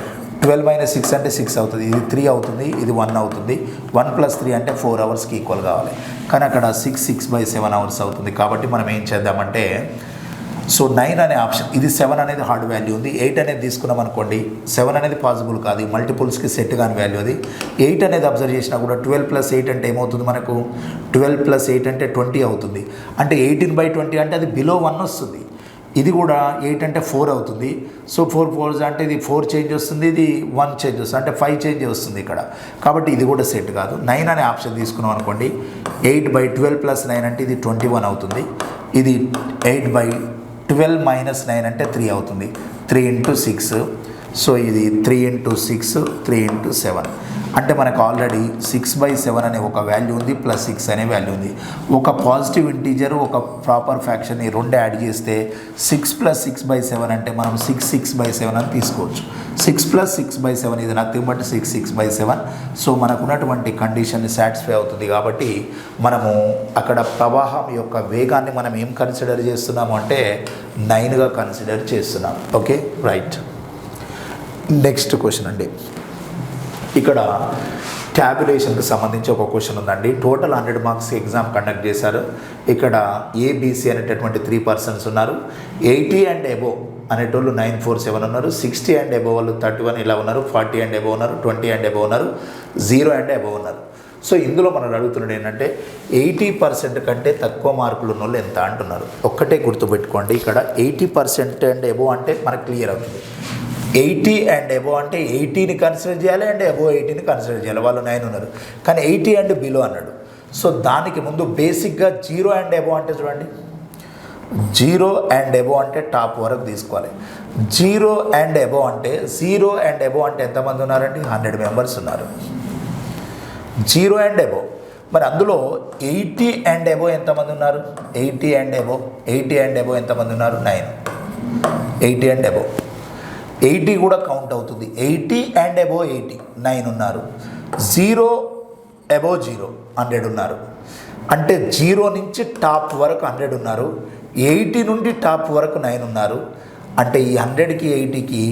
12 మైనస్ 6 అంటే 6 అవుతుంది, ఇది 3 అవుతుంది, ఇది 1 అవుతుంది. 1 ప్లస్ 3 అంటే 4 అవర్స్కి ఈక్వల్ కావాలి. కానీ అక్కడ 6/7 అవర్స్ అవుతుంది. కాబట్టి మనం ఏం చేద్దామంటే, సో 9 అనే ఆప్షన్, ఇది 7 అనేది హార్డ్ వాల్యూ ఉంది. 8 అనేది తీసుకున్నాం అనుకోండి, 7 అనేది పాసిబుల్ కాదు, మల్టిపుల్స్కి సెట్ కాని వాల్యూ అది. 8 అనేది అబ్జర్వ్ చేసినా కూడా 12 ప్లస్ 8 అంటే ఏమవుతుంది మనకు, 12 ప్లస్ 8 అంటే 20 అవుతుంది. అంటే 18/20 అంటే అది బిలో 1 వస్తుంది. ఇది కూడా 8 అంటే 4 అవుతుంది. సో 4 4 అంటే ఇది 4 చేంజ్ వస్తుంది, ఇది 1 చేంజ్ వస్తుంది, అంటే 5 చేంజ్ వస్తుంది ఇక్కడ. కాబట్టి ఇది కూడా సెట్ కాదు. 9 అనే ఆప్షన్ తీసుకున్నాం అనుకోండి, 8/12 ప్లస్ 9 అంటే ఇది 21 అవుతుంది. ఇది 8/12 మైనస్ 9 అంటే 3 అవుతుంది. 3 × 6. సో ఇది 3 × 6, 3 × 7 అంటే మనకు ఆల్రెడీ 6/7 అనే ఒక వాల్యూ ఉంది, ప్లస్ 6 అనే వాల్యూ ఉంది. ఒక పాజిటివ్ ఇంటీజర్, ఒక ప్రాపర్ ఫ్యాక్షన్, ఈ రెండు యాడ్ చేస్తే 6 + 6/7 అంటే మనం 6/7 అని తీసుకోవచ్చు. 6 + 6/7 ఇది నథింగ్ బట్ 6/7. సో మనకు ఉన్నటువంటి కండిషన్ని సాటిస్ఫై అవుతుంది. కాబట్టి మనము అక్కడ ప్రవాహం యొక్క వేగాన్ని మనం ఏం కన్సిడర్ చేస్తున్నాము అంటే 9గా కన్సిడర్ చేస్తున్నాం. Okay, right. నెక్స్ట్ క్వశ్చన్ అండి, ఇక్కడ ట్యాబులేషన్కి సంబంధించి ఒక క్వశ్చన్ ఉందండి. టోటల్ 100 మార్క్స్ ఎగ్జామ్ కండక్ట్ చేశారు. ఇక్కడ ఏబిసి అనేటటువంటి 3 పర్సన్స్ ఉన్నారు. 80 అండ్ అబోవ్ అనేటోళ్ళు 947 ఉన్నారు. 60 అండ్ అబోవ్ వాళ్ళు 31 ఇలా ఉన్నారు. 40 అండ్ అబోవ్ ఉన్నారు. 20 అండ్ అబోవ్ ఉన్నారు. 0 అండ్ అబోవ్ ఉన్నారు. సో ఇందులో మనం అడుగుతున్నాడు ఏంటంటే 80% కంటే తక్కువ మార్కులు ఉన్న వాళ్ళు ఎంత అంటున్నారు. ఒక్కటే గుర్తుపెట్టుకోండి, ఇక్కడ 80% అండ్ అబోవ్ అంటే మనకు క్లియర్ అవుతుంది. 80 అండ్ అబోవ్ అంటే 80ని కన్సిడర్ చేయాలి, అండ్ అబోవ్ 80ని కన్సిడర్ చేయాలి. వాళ్ళు 9 ఉన్నారు, కానీ 80 అండ్ బిలో అన్నాడు. సో దానికి ముందు బేసిక్గా 0 అండ్ అబోవ్ అంటే చూడండి, 0 అండ్ అబోవ్ అంటే టాప్ వరకు తీసుకోవాలి. 0 అండ్ అబోవ్ అంటే 0 అండ్ అబోవ్ అంటే ఎంతమంది ఉన్నారండి, 100 మెంబర్స్ ఉన్నారు. 0 అండ్ అబోవ్, మరి అందులో 80 అండ్ అబోవ్ ఎంతమంది ఉన్నారు, 80 అండ్ అబోవ్ ఎంతమంది ఉన్నారు, 9. 80 అండ్ అబోవ్ 80 కూడా కౌంట్ అవుతుంది. 80 అండ్ అబోవ్ 80, 9 ఉన్నారు. 0 అబోవ్ 0, 100 ఉన్నారు. అంటే 0 నుంచి టాప్ వరకు 100 ఉన్నారు. 80 నుండి టాప్ వరకు 9 ఉన్నారు. అంటే ఈ 100కి 80కి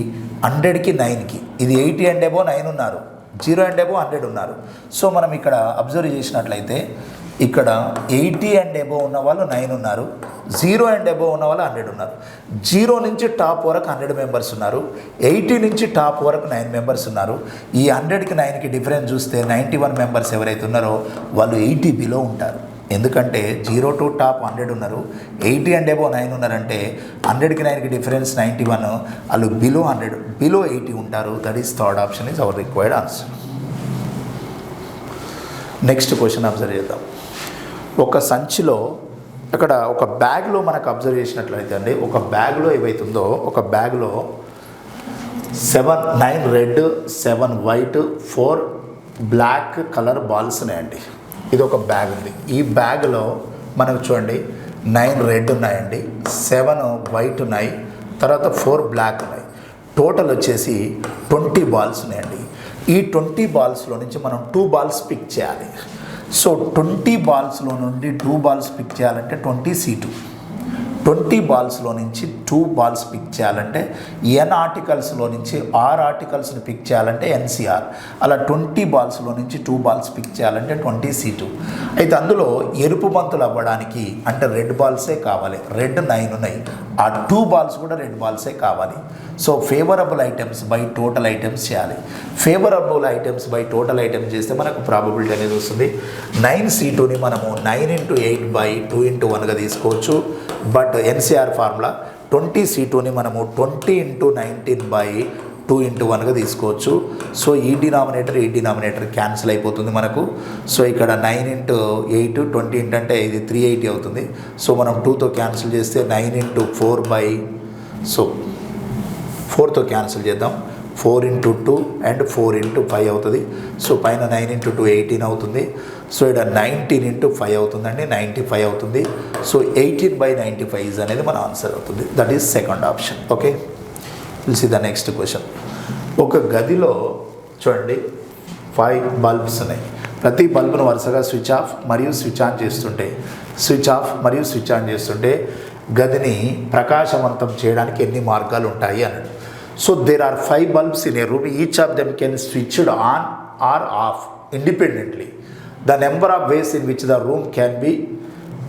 100కి 9కి ఇది 80 అండ్ అబోవ్ 9 ఉన్నారు. 0 అండ్ అబోవ్ 100 ఉన్నారు. సో మనం ఇక్కడ అబ్జర్వ్ చేసినట్లయితే ఇక్కడ 80 అండ్ అబోవ్ ఉన్న వాళ్ళు 9 ఉన్నారు. 0 అండ్ అబోవ్ ఉన్న వాళ్ళు 100 ఉన్నారు. 0 నుంచి టాప్ వరకు 100 మెంబర్స్ ఉన్నారు. 80 నుంచి టాప్ వరకు 9 మెంబర్స్ ఉన్నారు. ఈ 100కి 9కి డిఫరెన్స్ చూస్తే 91 మెంబర్స్ ఎవరైతే ఉన్నారో వాళ్ళు 80 బిలో ఉంటారు. ఎందుకంటే 0 టు టాప్ 100 ఉన్నారు, 80 అండ్ అబోవ్ 9 ఉన్నారంటే 100కి 9కి డిఫరెన్స్ 91, వాళ్ళు బిలో 100, బిలో 80 ఉంటారు. That is third option is our required answer. Next question observe చేద్దాం. ఒక సంచిలో, అక్కడ ఒక బ్యాగ్లో మనకు అబ్జర్వ్ చేసినట్లయితే అండి, ఒక బ్యాగ్లో ఏవైతుందో, ఒక బ్యాగ్లో 9 red, 7 white, 4 black colour balls ఉన్నాయండి. ఇది ఒక బ్యాగ్ ఉంది. ఈ బ్యాగ్లో మనకు చూడండి 9 రెడ్ ఉన్నాయండి, 7 వైట్ ఉన్నాయి, తర్వాత 4 బ్లాక్ ఉన్నాయి. టోటల్ వచ్చేసి 20 బాల్స్ ఉన్నాయండి. ఈ 20 బాల్స్లో నుంచి మనం 2 బాల్స్ పిక్ చేయాలి. సో 20 బాల్స్లో నుండి 2 బాల్స్ పిక్ చేయాలంటే 20 C2. 20 బాల్స్లో నుంచి 2 బాల్స్ పిక్ చేయాలంటే ఎన్ ఆర్టికల్స్లో నుంచి 6 ఆర్టికల్స్ని పిక్ చేయాలంటే ఎన్సిఆర్. అలా 20 బాల్స్లో నుంచి 2 బాల్స్ పిక్ చేయాలంటే 20C2. అయితే అందులో ఎరుపు బంతులు అవ్వడానికి అంటే రెడ్ బాల్సే కావాలి. రెడ్ 9 ఉన్నాయి, ఆ 2 బాల్స్ కూడా రెడ్ బాల్సే కావాలి. So favourable items by total items చేయాలి. Favourable items by total items చేస్తే మనకు ప్రాబబిలిటీ అనేది వస్తుంది. 9C2ని మనము 9×8/2×1గా తీసుకోవచ్చు. బట్ ఎన్సిఆర్ ఫార్ములా 20C2ని మనము 20×19/2×1గా తీసుకోవచ్చు. సో ఈ డినామినేటర్ క్యాన్సిల్ అయిపోతుంది మనకు. సో ఇక్కడ 9×8 20 అంటే ఇది 380 అవుతుంది. సో మనం 2తో క్యాన్సిల్ చేస్తే 4తో క్యాన్సిల్ చేద్దాం. 4×2 అండ్ 4×5 అవుతుంది. సో పైన 9×2 18 అవుతుంది. సో ఇక్కడ 19×5 అవుతుందండి, 95 అవుతుంది. సో 18/95 అనేది మన ఆన్సర్ అవుతుంది. That is second option. Okay, will see the next question. ఒక గదిలో చూడండి 5 బల్బ్స్ ఉన్నాయి. ప్రతి బల్బును వరుసగా స్విచ్ ఆఫ్ మరియు స్విచ్ ఆన్ చేస్తుంటే గదిని ప్రకాశవంతం చేయడానికి ఎన్ని మార్గాలు ఉంటాయి అన్నాడు. So there are 5 bulbs in a room, each of them can switched on or off independently. The number of ways in which the room can be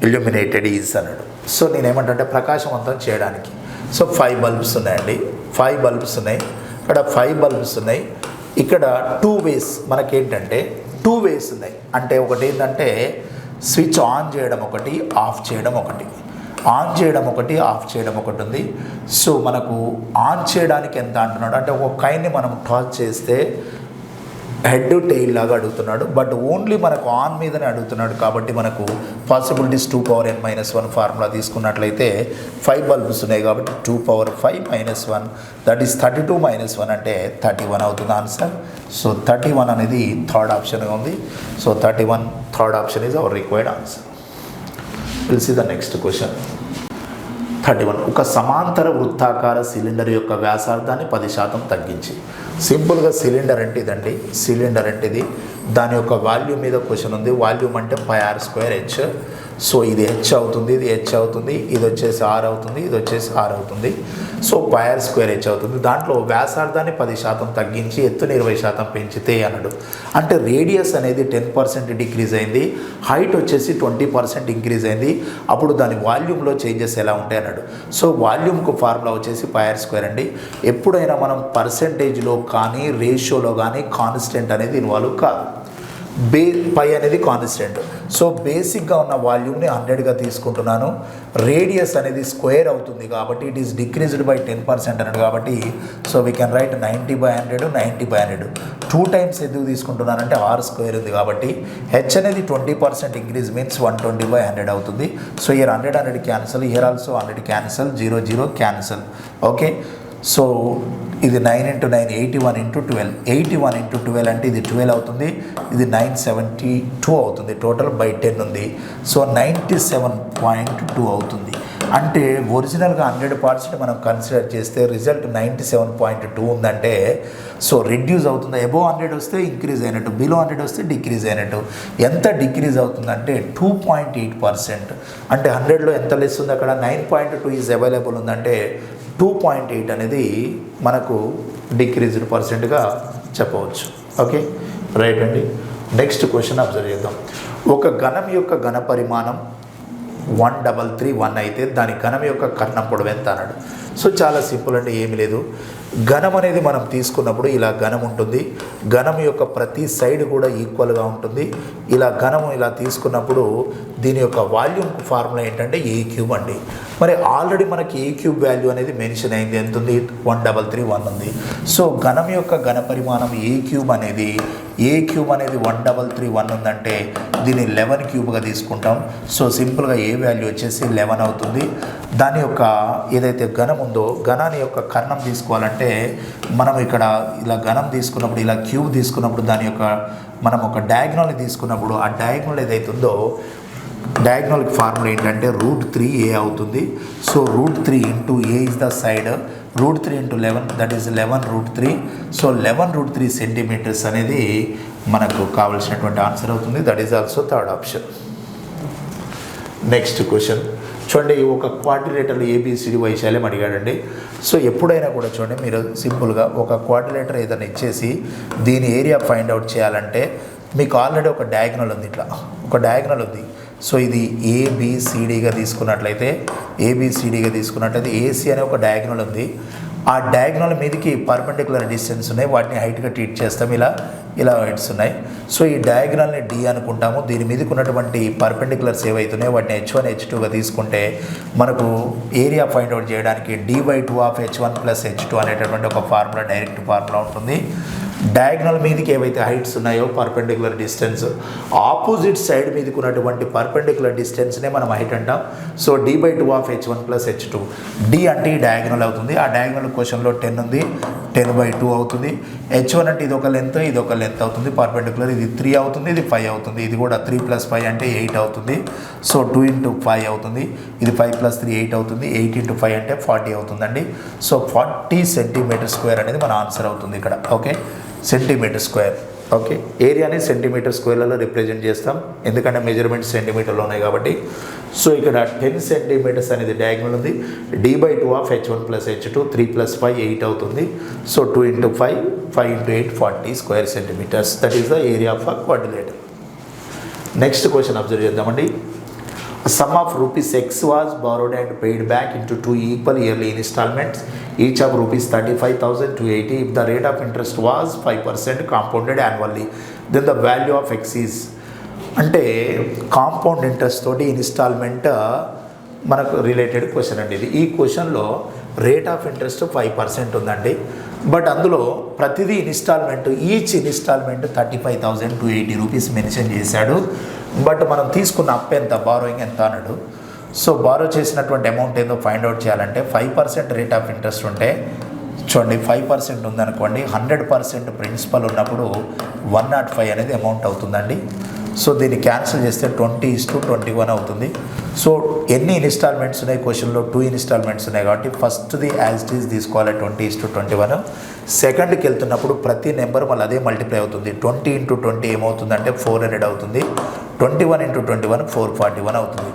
illuminated is అన్నాడు. సో నేనేమంటే ప్రకాశవంతం చేయడానికి. సో 5 బల్బ్స్ ఉన్నాయండి, 5 బల్బ్స్ ఉన్నాయి. ఇక్కడ 5 bulbs ఉన్నాయి. ఇక్కడ 2 వేస్ మనకేంటంటే 2 వేస్ ఉన్నాయి. అంటే ఒకటి ఏంటంటే స్విచ్ ఆన్ చేయడం ఒకటి, ఆఫ్ చేయడం ఒకటి. ఆన్ చేయడం ఒకటి, ఆఫ్ చేయడం ఒకటి ఉంది. సో మనకు ఆన్ చేయడానికి ఎంత అంటున్నాడు అంటే ఒక కాయిన్ని మనం టాస్ చేస్తే హెడ్ టెయిల్ లాగా అడుగుతున్నాడు. బట్ ఓన్లీ మనకు ఆన్ మీదనే అడుగుతున్నాడు కాబట్టి మనకు పాసిబిలిటీస్ 2n-1 ఫార్ములా తీసుకున్నట్లయితే 5 బల్బ్స్ ఉన్నాయి కాబట్టి 2^5 - 1 దట్ ఈస్ 32 - 1 అంటే 31 అవుతుంది ఆన్సర్. సో 31 అనేది థర్డ్ ఆప్షన్గా ఉంది. So 31 third option is our required answer. Will see the next question. 31. ఒక సమాంతర వృత్తాకార సిలిండర్ యొక్క వ్యాసార్థాన్ని 10% తగ్గించి. సింపుల్గా సిలిండర్ అంటే ఇదండి, సిలిండర్ అంటే ఇది. దాని యొక్క వాల్యూమ్ మీద క్వశ్చన్ ఉంది. వాల్యూమ్ అంటే πr²h. సో ఇది h అవుతుంది, ఇది h అవుతుంది, ఇది వచ్చేసి r అవుతుంది, ఇది వచ్చేసి r అవుతుంది. సో πr²h అవుతుంది. దాంట్లో వ్యాసార్థాన్ని 10% తగ్గించి ఎత్తుని 20% పెంచితే అన్నాడు. అంటే రేడియస్ అనేది 10% డిక్రీజ్ అయింది, హైట్ వచ్చేసి 20% ఇంక్రీజ్ అయింది. అప్పుడు దాని వాల్యూమ్లో చేంజెస్ ఎలా ఉంటాయి అన్నాడు. సో వాల్యూమ్కు ఫార్ములా వచ్చేసి πr² అండి. ఎప్పుడైనా మనం పర్సెంటేజ్లో కానీ రేషియోలో కానీ కాన్స్టెంట్ అనేది ఇన్వాల్వ్ కాదు. పై అనేది కాన్స్టెంట్. సో బేసిక్గా ఉన్న వాల్యూమ్ని 100గా తీసుకుంటున్నాను. రేడియస్ అనేది స్క్వేర్ అవుతుంది కాబట్టి ఇట్ ఈస్ డిక్రీజ్డ్ బై 10% అన్నాడు కాబట్టి so we can right 90/100 90/100. 2 times ఎందుకు తీసుకుంటున్నానంటే r² ఉంది కాబట్టి h అనేది 20% ఇంక్రీజ్ మీన్స్ 120/100 అవుతుంది. So year 100 cancel, year also 100 cancel, 0 0 cancel. Okay, so ఇది 9×9 81 × 12, 81 × 12 అంటే ఇది 12 అవుతుంది, ఇది 972 అవుతుంది. టోటల్ బై 10 ఉంది. సో 97.2 అవుతుంది. అంటే ఒరిజినల్గా 100% మనం కన్సిడర్ చేస్తే రిజల్ట్ 97.2 ఉందంటే సో రెడ్యూస్ అవుతుంది. అబోవ్ 100 వస్తే ఇంక్రీజ్ అయినట్టు, బిలో 100 వస్తే డిక్రీజ్ అయినట్టు. ఎంత డిక్రీజ్ అవుతుందంటే 2.8%. అంటే 100లో ఎంత లెస్ ఉంది, అక్కడ 9.2 ఈజ్ అవైలబుల్ ఉందంటే 2.8 అనేది మనకు డిక్రీజ్డ్ పర్సెంట్గా చెప్పవచ్చు. ఓకే, రైట్ అండి. నెక్స్ట్ క్వశ్చన్ అబ్జర్వ్ చేద్దాం. ఒక ఘనం యొక్క ఘన పరిమాణం 133 అయితే దాని ఘనం యొక్క కర్ణం పొడవు ఎంత అన్నాడు. సో చాలా సింపుల్ అండి, ఏమి లేదు. ఘనం అనేది మనం తీసుకున్నప్పుడు ఇలా ఘనం ఉంటుంది. ఘనం యొక్క ప్రతి సైడ్ కూడా ఈక్వల్గా ఉంటుంది. ఇలా ఘనము ఇలా తీసుకున్నప్పుడు దీని యొక్క వాల్యూమ్ ఫార్ములా ఏంటంటే a³ అండి. మరి ఆల్రెడీ మనకి a³ వాల్యూ అనేది మెన్షన్ అయింది, ఎంత ఉంది, 1331 ఉంది. సో ఘనం యొక్క ఘన పరిమాణం a³ అనేది 1331 ఉందంటే దీన్ని 11³ తీసుకుంటాం. సో సింపుల్గా ఏ వాల్యూ వచ్చేసి 11 అవుతుంది. దాని యొక్క ఏదైతే ఘనం ఉందో ఘనాన్ని యొక్క కర్ణం తీసుకోవాలంటే మనం ఇక్కడ ఇలా ఘనం తీసుకున్నప్పుడు ఇలా క్యూబ్ తీసుకున్నప్పుడు దాని యొక్క మనం ఒక డయాగ్నల్ని తీసుకున్నప్పుడు ఆ డయాగ్నల్ ఏదైతే ఉందో డయాగ్నల్కి ఫార్ములా ఏంటంటే √3a అవుతుంది. So √3 × a is the side, √3 × 11 that is 11√3. So 11√3 centimetres అనేది మనకు కావాల్సినటువంటి ఆన్సర్ అవుతుంది. That is also third option. Next question. చూడండి ఒక క్వాడ్రిలేటర్లో ఏబిసిడి వైశాల్యం అడిగాడండి. సో ఎప్పుడైనా కూడా చూడండి మీరు సింపుల్గా ఒక క్వాడ్రిలేటర్ ఏదైనా ఇచ్చేసి దీని ఏరియా ఫైండ్ అవుట్ చేయాలంటే మీకు ఆల్రెడీ ఒక డయాగ్నల్ ఉంది, ఇట్లా ఒక డయాగ్నల్ ఉంది. సో ఇది ఏబిసిడిగా తీసుకున్నట్లయితే ఏసీ అనే ఒక డయాగ్నల్ ఉంది. ఆ డయాగ్నల్ మీదకి పర్పెండిక్యులర్ డిస్టెన్స్ ఉన్నాయి, వాటిని హైట్గా ట్రీట్ చేస్తాం. ఇలా హైట్స్ ఉన్నాయి. సో ఈ డయాగ్నల్ని డి అనుకుంటాము. దీని మీదకి ఉన్నటువంటి పర్పెండిక్యులర్స్ ఏవైతున్నాయో వాటిని H1 H2గా తీసుకుంటే మనకు ఏరియా ఫైండ్ అవుట్ చేయడానికి d/2 ఆఫ్ H1 + H2 అనేటటువంటి ఒక ఫార్ములా, డైరెక్ట్ ఫార్ములా ఉంటుంది. డయాగ్నల్ మీదకి ఏవైతే హైట్స్ ఉన్నాయో పర్పెండిక్యులర్ డిస్టెన్స్, ఆపోజిట్ సైడ్ మీదకి ఉన్నటువంటి పర్పెండిక్యులర్ డిస్టెన్స్నే మనం హైట్ అంటాం. So d/2 of H1 + H2, D అంటే ఈ డయాగ్నల్ అవుతుంది. ఆ డయాగ్నల్ క్వశ్చన్లో 10 ఉంది, 10/2 అవుతుంది. H1 అంటే ఇది ఒక లెంత్ అవుతుంది పర్పెండిక్యులర్, ఇది 3 అవుతుంది, ఇది 5 అవుతుంది. ఇది కూడా 3 + 5 అంటే 8 అవుతుంది. సో 2 × 5 అవుతుంది. ఇది 5 + 3 8 అవుతుంది. 8 × 5 అంటే 40 అవుతుందండి. సో 40 cm² అనేది మన ఆన్సర్ అవుతుంది ఇక్కడ. Okay, cm². ఓకే, ఏరియాని cm²లలో రిప్రజెంట్ చేస్తాం, ఎందుకంటే మెజర్మెంట్ సెంటీమీటర్లో ఉన్నాయి కాబట్టి. సో ఇక్కడ 10 cm అనేది డయాగ్నల్ ఉంది. d/2 ఆఫ్ H1 + H2, 3 + 5 8 అవుతుంది. So 2 × 5, 5 × 8 40 square centimeters. That is the area of a quadrilateral. Next question observe చేద్దామండి. Sum of rupees X was borrowed and paid back into 2 equal yearly installments, each of rupees 35,000 to 80. If the rate of interest was 5% compounded annually, then the value of X is. అంటే compound interest తోటి instalment మనకు related question అండి ఇది. ఈ క్వశ్చన్లో rate of interest 5% ఉందండి. But అందులో ప్రతిదీ each instalment 35,000 to 80 rupees mention చేశాడు. బట్ మనం తీసుకున్న అప్ ఎంత, బారోయింగ్ ఎంత అన్నాడు. సో బారో చేసినటువంటి అమౌంట్ ఏందో ఫైండ్ అవుట్ చేయాలంటే 5% రేట్ ఆఫ్ ఇంట్రెస్ట్ ఉంటే చూడండి 5% ఉందనుకోండి, 100% ప్రిన్సిపల్ ఉన్నప్పుడు 105 అనేది అమౌంట్ అవుతుందండి. సో దీన్ని క్యాన్సిల్ చేస్తే 20:21 అవుతుంది. సో ఎన్ని ఇన్స్టాల్మెంట్స్ ఉన్నాయి క్వశ్చన్లో? 2 ఇన్స్టాల్మెంట్స్ ఉన్నాయి కాబట్టి ఫస్ట్ది యాజ్ ఇట్ ఈజ్ తీసుకోవాలి 20:21. సెకండ్కి వెళ్తున్నప్పుడు ప్రతి నెంబర్ మళ్ళీ అదే మల్టిప్లై అవుతుంది. 20 × 20 ఏమవుతుందంటే 400 అవుతుంది. 21 × 21 441 అవుతుంది.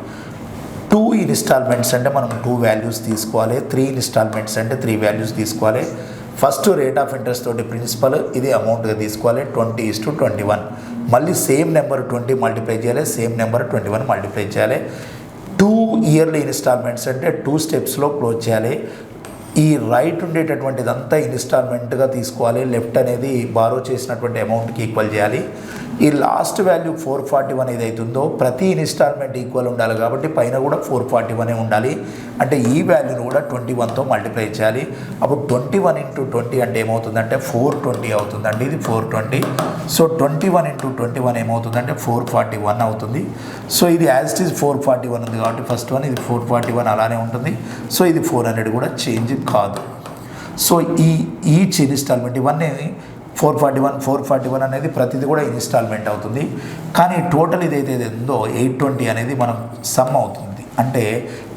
2 ఇన్స్టాల్మెంట్స్ అంటే మనం 2 వాల్యూస్ తీసుకోవాలి. 3 ఇన్స్టాల్మెంట్స్ అంటే 3 వాల్యూస్ తీసుకోవాలి. ఫస్ట్ రేట్ ఆఫ్ ఇంట్రెస్ట్ తోటి ప్రిన్సిపల్ ఇది అమౌంట్గా తీసుకోవాలి 20:21. మళ్ళీ సేమ్ నెంబర్ 20 మల్టిప్లై చేయాలి, సేమ్ నెంబర్ 21 మల్టిప్లై చేయాలి. 2 ఇయర్లీ ఇన్స్టాల్మెంట్స్ అంటే 2 స్టెప్స్లో క్లోజ్ చేయాలి. ఈ రైట్ ఉండేటటువంటిదంతా ఇన్స్టాల్మెంట్గా తీసుకోవాలి, లెఫ్ట్ అనేది బారో చేసినటువంటి అమౌంట్కి ఈక్వల్ చేయాలి. ఈ లాస్ట్ వాల్యూ 441 ఏదైతుందో ప్రతి ఇన్స్టాల్మెంట్ ఈక్వల్ ఉండాలి కాబట్టి పైన కూడా 441 ఉండాలి. అంటే ఈ వాల్యూని కూడా 21తో మల్టిప్లై చేయాలి. అప్పుడు 21 × 20 అంటే ఏమవుతుందంటే 420 అవుతుందండి. ఇది 420. సో 21 × 21 ఏమవుతుందంటే 441 అవుతుంది. సో ఇది యాజ్ ఇట్ ఈజ్ 441 ఉంది కాబట్టి ఫస్ట్ వన్ ఇది 441 అలానే ఉంటుంది. సో ఇది 400 కూడా చేంజ్ కాదు. సో ఈచ్ ఇన్స్టాల్మెంట్ ఇవన్నీ 441 అనేది ప్రతిదీ కూడా ఇన్స్టాల్మెంట్ అవుతుంది. కానీ టోటల్ ఇదైతే ఉందో 820 అనేది మనం సమ్ అవుతుంది, అంటే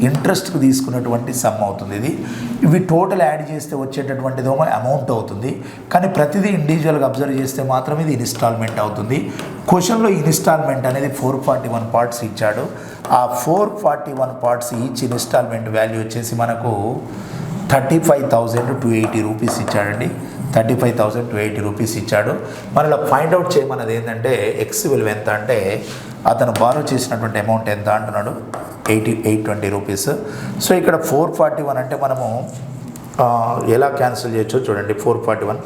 ఇంట్రెస్ట్కి తీసుకున్నటువంటి సమ్ అవుతుంది. ఇవి టోటల్ యాడ్ చేస్తే వచ్చేటటువంటిదేమో అమౌంట్ అవుతుంది. కానీ ప్రతిదీ ఇండివిజువల్గా అబ్జర్వ్ చేస్తే మాత్రం ఇది ఇన్స్టాల్మెంట్ అవుతుంది. క్వశ్చన్లో ఇన్స్టాల్మెంట్ అనేది 441 పార్ట్స్ ఇచ్చాడు. ఆ 441 పార్ట్స్ ఈచ్ ఇన్స్టాల్మెంట్ వాల్యూ వచ్చేసి మనకు 35,000 to 80 రూపీస్ ఇచ్చాడండి. 35,000 to 80 రూపీస్ ఇచ్చాడు. మనలో ఫైండ్ అవుట్ చేయమన్నది ఏంటంటే ఎక్స్ విలువ ఎంత అంటే అతను బారో చేసినటువంటి అమౌంట్ ఎంత అంటున్నాడు, 820 రూపీస్. సో ఇక్కడ 441 అంటే మనము ఎలా క్యాన్సిల్ చేయొచ్చో చూడండి. 441,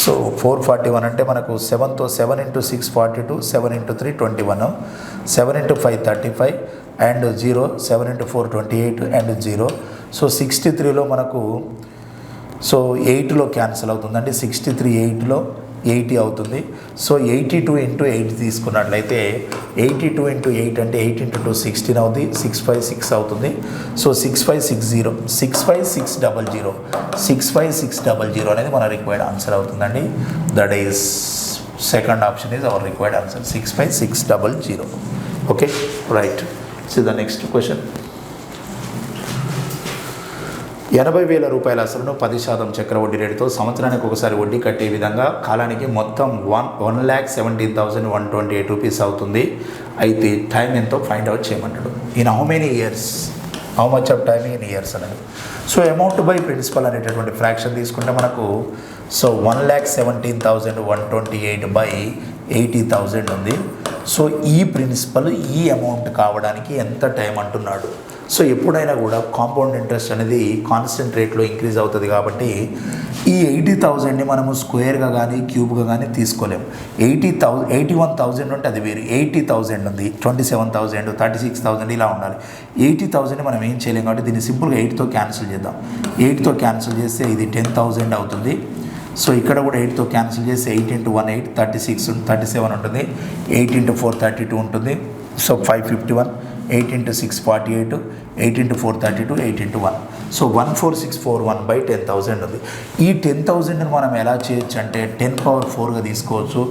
సో 441 అంటే మనకు 7తో 7 × 6 42, 7 × 3 21, 7 × 5 35 అండ్ 0, 7 × 4 28 అండ్ 0. సో 63లో మనకు సో 8లో క్యాన్సిల్ అవుతుందండి. 63 8లో 80 అవుతుంది. సో 82 × 8 తీసుకున్నట్లయితే 82 × 8 అంటే 8 × 2 16 అవుతుంది. 656 అవుతుంది. సో 6560 65600 65600 అనేది మన రిక్వైర్డ్ ఆన్సర్ అవుతుందండి. That is second option is our required answer 65600. Okay, right. So the next question. 80,000 రూపాయల అసలును 10% చక్ర వడ్డీ రేటుతో సంవత్సరానికి ఒకసారి వడ్డీ కట్టే విధంగా కాలానికి మొత్తం 1,17,128 రూపీస్ అవుతుంది. అయితే టైం ఎంతో ఫైండ్ అవుట్ చేయమంటాడు. In how many years, how much of time in years అనేది. సో అమౌంట్ బై ప్రిన్సిపల్ అనేటటువంటి ఫ్రాక్షన్ తీసుకుంటే మనకు 1,17,128 బై 80,000 ఉంది. సో ఈ ప్రిన్సిపల్ ఈ అమౌంట్ కావడానికి ఎంత టైం అంటున్నాడు. సో ఎప్పుడైనా కూడా కాంపౌండ్ ఇంట్రెస్ట్ అనేది కాన్స్టెంట్ రేట్లో ఇంక్రీజ్ అవుతుంది కాబట్టి ఈ 80,000ని మనము స్క్వేర్గా కానీ క్యూబ్గా కానీ తీసుకోలేము. 81,000 ఉంటే అది వేరు. 80,000 ఉంది, 27,000, 36,000 ఇలా ఉండాలి. 80,000ని మనం ఏం చేయలేము కాబట్టి దీన్ని సింపుల్గా 8తో క్యాన్సిల్ చేద్దాం. 8తో క్యాన్సిల్ చేస్తే ఇది 10,000 అవుతుంది. సో ఇక్కడ కూడా 8తో క్యాన్సిల్ చేసి 8 × 1 8, 36 37 ఉంటుంది. 8 × 4 32 ఉంటుంది. సో 551, 8 × 6 48, 8 × 4 32, 8 × 1. సో 14641 బై 10,000 ఉంది. ఈ 10,000ని మనం ఎలా చేయొచ్చు అంటే 10^4గా తీసుకోవచ్చు,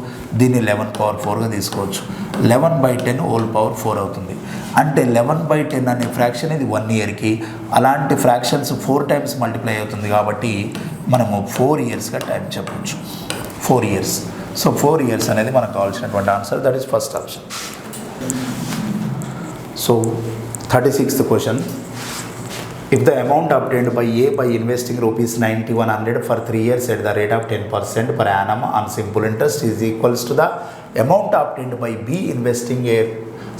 దీన్ని 11^4గా తీసుకోవచ్చు. 11/10 హోల్ పవర్ 4 అవుతుంది. అంటే 11/10 అనే ఫ్రాక్షన్ ఇది 1 ఇయర్కి. అలాంటి ఫ్రాక్షన్స్ 4 టైమ్స్ మల్టిప్లై అవుతుంది కాబట్టి మనము 4 ఇయర్స్గా టైం చెప్పవచ్చు. 4 ఇయర్స్. సో 4 ఇయర్స్ అనేది మనకు కావాల్సినటువంటి answer. That is first option. So 36th question. If the amount obtained by A by investing rupees 9,100 for 3 years at the rate of 10% per annum on simple interest is equals to the amount obtained by B investing a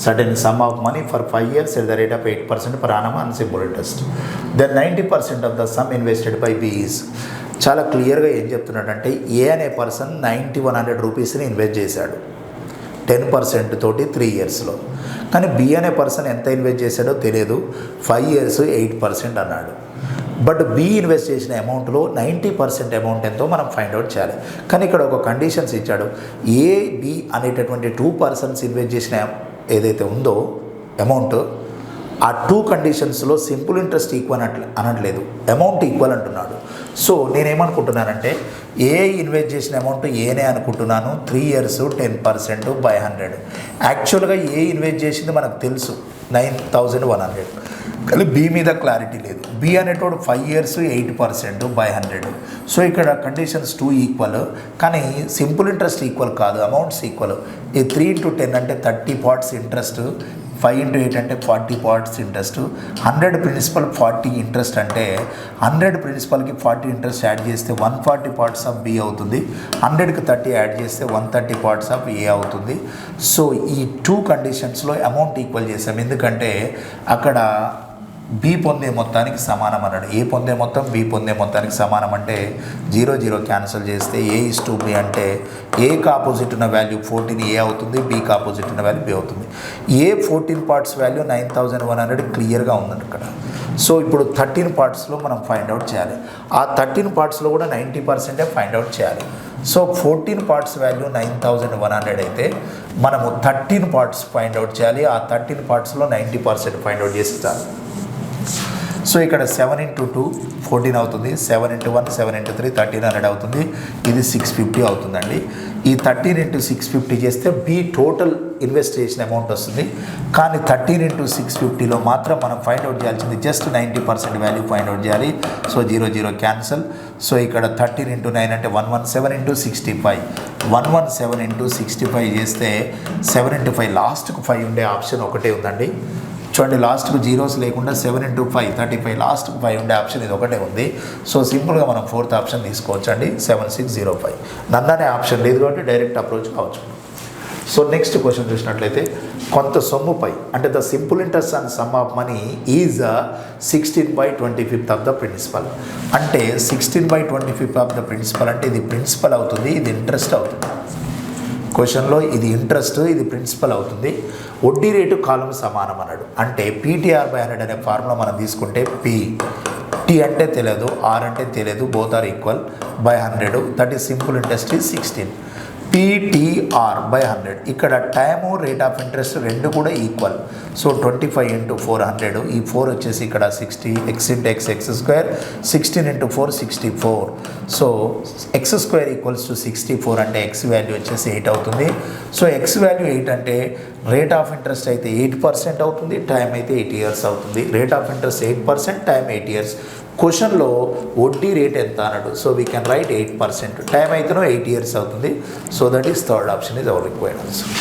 certain sum of money for 5 years at the rate of 8% per annum on simple interest, then 90% of the sum invested by B is. చాలా క్లియర్గా ఏం చెప్తున్నాడంటే ఏ అనే person 9,100 రూపీస్ని invest చేశాడు 10% తోటి 3 ఇయర్స్లో. కానీ B అనే పర్సన్ ఎంత ఇన్వెస్ట్ చేశాడో తెలియదు. 5 ఇయర్స్ 8% అన్నాడు. బట్ బి ఇన్వెస్ట్ చేసిన అమౌంట్లో 90% అమౌంట్ ఎంతో మనం ఫైండ్ అవుట్ చేయాలి. కానీ ఇక్కడ ఒక కండిషన్స్ ఇచ్చాడు. ఏ బి అనేటటువంటి 2 పర్సన్స్ ఇన్వెస్ట్ చేసిన ఏదైతే ఉందో అమౌంట్, ఆ 2 కండిషన్స్లో సింపుల్ ఇంట్రెస్ట్ ఈక్వల్ అనట్లేదు, అమౌంట్ ఈక్వల్ అంటున్నాడు. సో నేనేమనుకుంటున్నానంటే ఏ ఇన్వెస్ట్ చేసిన అమౌంట్ ఏనే అనుకుంటున్నాను. 3 ఇయర్స్ 10% బై 100. యాక్చువల్గా ఏ ఇన్వెస్ట్ చేసింది మనకు తెలుసు 9,100. కానీ బి మీద క్లారిటీ లేదు. బి అనేటోడు 5 ఇయర్స్ 8% బై 100. సో ఇక్కడ కండిషన్స్ 2 ఈక్వల్, కానీ సింపుల్ ఇంట్రెస్ట్ ఈక్వల్ కాదు, అమౌంట్స్ ఈక్వల్. ఈ 3 × 10 అంటే 30 పార్ట్స్ ఇంట్రెస్ట్, 5 × 8 అంటే 40 పార్ట్స్ ఇంట్రెస్ట్. 100 ప్రిన్సిపల్ 40 ఇంట్రెస్ట్ అంటే 100 ప్రిన్సిపల్కి 40 ఇంట్రెస్ట్ యాడ్ చేస్తే 140 పార్ట్స్ ఆఫ్ బి అవుతుంది. 100కి 30 యాడ్ చేస్తే 130 పార్ట్స్ ఆఫ్ ఏ అవుతుంది. సో ఈ 2 కండిషన్స్లో అమౌంట్ ఈక్వల్ చేసాం. ఎందుకంటే అక్కడ బి పొందే మొత్తానికి సమానం అన్నాడు. ఏ పొందే మొత్తం బి పొందే మొత్తానికి సమానం అంటే 0 0 క్యాన్సిల్ చేస్తే A/B అంటే ఏకి ఆపోజిట్ ఉన్న వాల్యూ 14 ఏ అవుతుంది, బీకి ఆపోజిట్ ఉన్న వాల్యూ బి అవుతుంది. ఏ 14 పార్ట్స్ వాల్యూ 9,100 క్లియర్గా ఉందండి ఇక్కడ. సో ఇప్పుడు 13 పార్ట్స్లో మనం ఫైండ్ అవుట్ చేయాలి. ఆ 13 పార్ట్స్లో కూడా 90% ఫైండ్ అవుట్ చేయాలి. సో 14 పార్ట్స్ వాల్యూ 9,100 అయితే మనము 13 పార్ట్స్ ఫైండ్ అవుట్ చేయాలి. ఆ 13 పార్ట్స్లో 90% ఫైండ్ అవుట్ చేసి చాలు. సో ఇక్కడ 7 × 2 14 అవుతుంది. 7 × 1 7 × 3 1,300 అవుతుంది. ఇది 650 అవుతుందండి. ఈ 13 × 650 చేస్తే బి టోటల్ ఇన్వెస్ట్ చేసిన అమౌంట్ వస్తుంది. కానీ 13 × 650లో మాత్రం మనం ఫైండ్ అవుట్ చేయాల్సింది జస్ట్ 90% వాల్యూ ఫైండ్ అవుట్ చేయాలి. So 0 0 cancel. సో ఇక్కడ 13 × 9 అంటే 117 × 65. 117 × 65 చేస్తే 7 × 5 లాస్ట్కు 5 ఉండే ఆప్షన్ ఒకటే ఉందండి. చూడండి, లాస్ట్కు జీరోస్ లేకుండా 7 × 5 35, లాస్ట్కు 5 ఉండే ఆప్షన్ ఇది ఒకటే ఉంది. సో సింపుల్గా మనం 4th ఆప్షన్ తీసుకోవచ్చు అండి, 7605. నన్ననే ఆప్షన్ లేదు కాబట్టి డైరెక్ట్ అప్రోచ్ కావచ్చు. సో నెక్స్ట్ క్వశ్చన్ చూసినట్లయితే కొంత సొమ్ముపై అంటే the simple interest and sum of money is 16/25 of the principal. అంటే 16/25 ఆఫ్ ద ప్రిన్సిపల్ అంటే ఇది ప్రిన్సిపల్ అవుతుంది, ఇది ఇంట్రెస్ట్ అవుతుంది. క్వశ్చన్లో ఇది ఇంట్రెస్ట్, ఇది ప్రిన్సిపల్ అవుతుంది. వడ్డీ రేటు కాలం సమానం అన్నాడు. అంటే PTR/100 అనే ఫార్ములా మనం తీసుకుంటే టీ అంటే తెలియదు, ఆర్ అంటే తెలియదు, both are equal by 100. That is simple interest is 16. PTR/100. ఇక్కడ టైము రేట్ ఆఫ్ ఇంట్రెస్ట్ రెండు కూడా ఈక్వల్. సో 25 × 400. ఈ 4 వచ్చేసి ఇక్కడ 60, x × x x², 16 × 4 64. So x² = 64 అంటే x వాల్యూ వచ్చేసి 8 అవుతుంది. సో x వాల్యూ 8 అంటే రేట్ ఆఫ్ ఇంట్రెస్ట్ అయితే 8% అవుతుంది, టైం అయితే 8 ఇయర్స్ అవుతుంది. Rate of interest 8%, time 8 years. క్వశ్చన్లో వడ్డీ రేట్ ఎంత అన్నాడు. So we can write 8%. Time అయితేనో 8 years అవుతుంది. So that is third option is our required answer.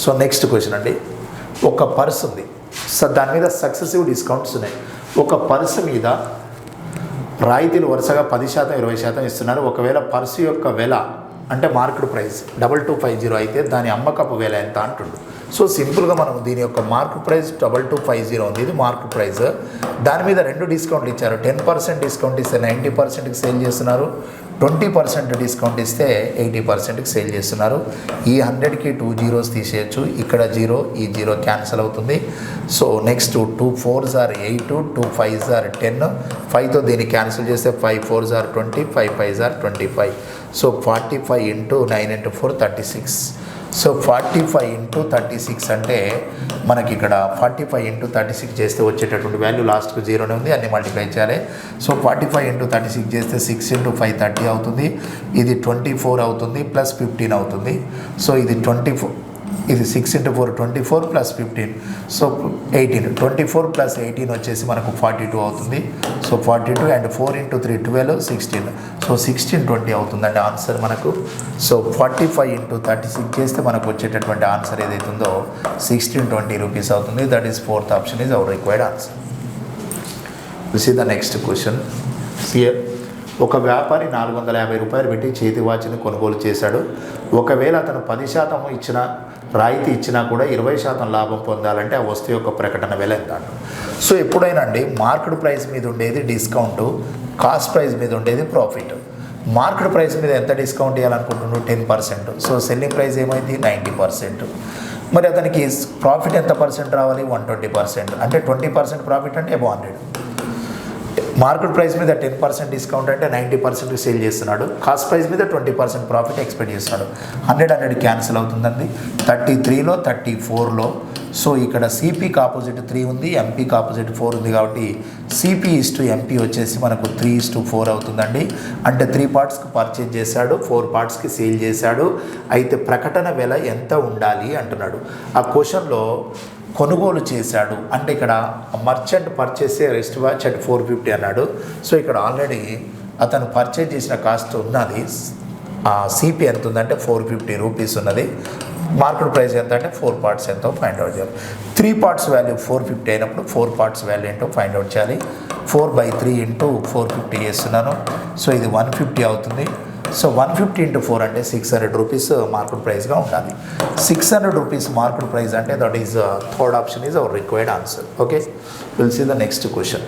So next question అండి, ఒక పర్స్ ఉంది. సో దాని మీద సక్సెసివ్ డిస్కౌంట్స్ ఉన్నాయి. ఒక పర్స్ మీద రాయితీలు వరుసగా 10%, 20% ఇస్తున్నారు. ఒకవేళ పర్సు యొక్క వెల అంటే మార్కెట్ ప్రైస్ 2250 అయితే దాని అమ్మకపు వెల ఎంత అంటుండు. సో సింపుల్గా మనం దీని యొక్క మార్కెట్ ప్రైస్ 2250 ఉంది, ఇది మార్కెట్ ప్రైస్. దాని మీద 2 డిస్కౌంట్లు ఇచ్చారు. 10% డిస్కౌంట్ ఇస్తే 90%కి సేల్ చేస్తున్నారు, 20% డిస్కౌంట్ ఇస్తే 80%కి సేల్ చేస్తున్నారు. ఈ 100కి 2 zeros తీసేయచ్చు, ఇక్కడ 0, ఈ 0 క్యాన్సిల్ అవుతుంది. So next 2 4s are 8, 2 5s are 10, 5తో దీన్ని క్యాన్సిల్ చేస్తే 5 4s are 20, 5 5s are 25. So 45 into 9 into 4 36. So 45 into 36 అంటే మనకి ఇక్కడ 45 into 36 చేస్తే వచ్చేటటువంటి వాల్యూ లాస్ట్కు 0నే ఉంది, అన్ని మల్టిప్లై చేయాలి. సో 45 into 36 చేస్తే 6 into 5 30 అవుతుంది. ఇది 24 అవుతుంది ప్లస్ 15 అవుతుంది. సో ఇది 24, ఇది 6 into 4 24 ప్లస్ 15, సో 18. 24 ప్లస్ 18 వచ్చేసి మనకు 42 అవుతుంది. So 42 and 4 into 3 12, 16. సో 1620 అవుతుందండి ఆన్సర్ మనకు. సో 45 into 36 చేస్తే మనకు వచ్చేటటువంటి ఆన్సర్ ఏదైతే ఉందో 1620 రూపీస్ అవుతుంది. That is fourth option is our required answer. This is the next question. సియర్, ఒక వ్యాపారి 450 రూపాయలు పెట్టి చేతి వాచ్ని కొనుగోలు చేశాడు. ఒకవేళ అతను 10% ఇచ్చిన రాయితీ ఇచ్చినా కూడా 20% లాభం పొందాలంటే ఆ వస్తువు యొక్క ప్రకటన వెల ఎంత అంట. సో ఎప్పుడైనా అండి మార్కెట్ ప్రైస్ మీద ఉండేది డిస్కౌంట్, కాస్ట్ ప్రైస్ మీద ఉండేది ప్రాఫిట్. మార్కెట్ ప్రైస్ మీద ఎంత డిస్కౌంట్ ఇవ్వాలనుకుంటున్నాడు? 10%. సో సెల్లింగ్ ప్రైస్ ఏమైంది? 90%. మరి అతనికి ప్రాఫిట్ ఎంత పర్సెంట్ రావాలి? 120%. అంటే 20% ప్రాఫిట్ అంటే అబౌవ్ 100. మార్కెట్ ప్రైస్ మీద 10% డిస్కౌంట్ అంటే 90%కి సేల్ చేస్తున్నాడు. కాస్ట్ ప్రైస్ మీద 20% ప్రాఫిట్ ఎక్స్పెక్ట్ చేస్తున్నాడు. 100 క్యాన్సిల్ అవుతుందండి. 33లో 34లో. సో ఇక్కడ సిపికి ఆపోజిట్ 3 ఉంది, ఎంపీకి ఆపోజిట్ 4 ఉంది. కాబట్టి సిపి ఇస్టు ఎంపీ వచ్చేసి మనకు 3:4 అవుతుందండి. అంటే 3 పార్ట్స్కి పర్చేజ్ చేశాడు, 4 పార్ట్స్కి సేల్ చేశాడు. అయితే ప్రకటన వెల ఎంత ఉండాలి అంటున్నాడు. ఆ క్వశ్చన్లో కొనుగోలు చేశాడు అంటే ఇక్కడ merchant purchase wrist watch at 450 అన్నాడు. సో ఇక్కడ ఆల్రెడీ అతను పర్చేజ్ చేసిన కాస్ట్ ఉన్నది. సిపి ఎంత ఉందంటే 450 రూపీస్ ఉన్నది. మార్కెట్ ప్రైస్ ఎంత అంటే 4 పార్ట్స్ ఎంతో ఫైండ్ అవుట్ చేయాలి. 3 పార్ట్స్ వాల్యూ 450 అయినప్పుడు 4 పార్ట్స్ వాల్యూ ఏంటో ఫైండ్ అవుట్ చేయాలి. 4/3 into 450 చేస్తున్నాను. సో ఇది 150 అవుతుంది. సో 150 into 4 అంటే 600 రూపీస్ మార్కెట్ ప్రైస్గా ఉండాలి. 600 రూపీస్ మార్కెట్ ప్రైస్ అంటే that is third option is our required answer. Okay, will see the next question.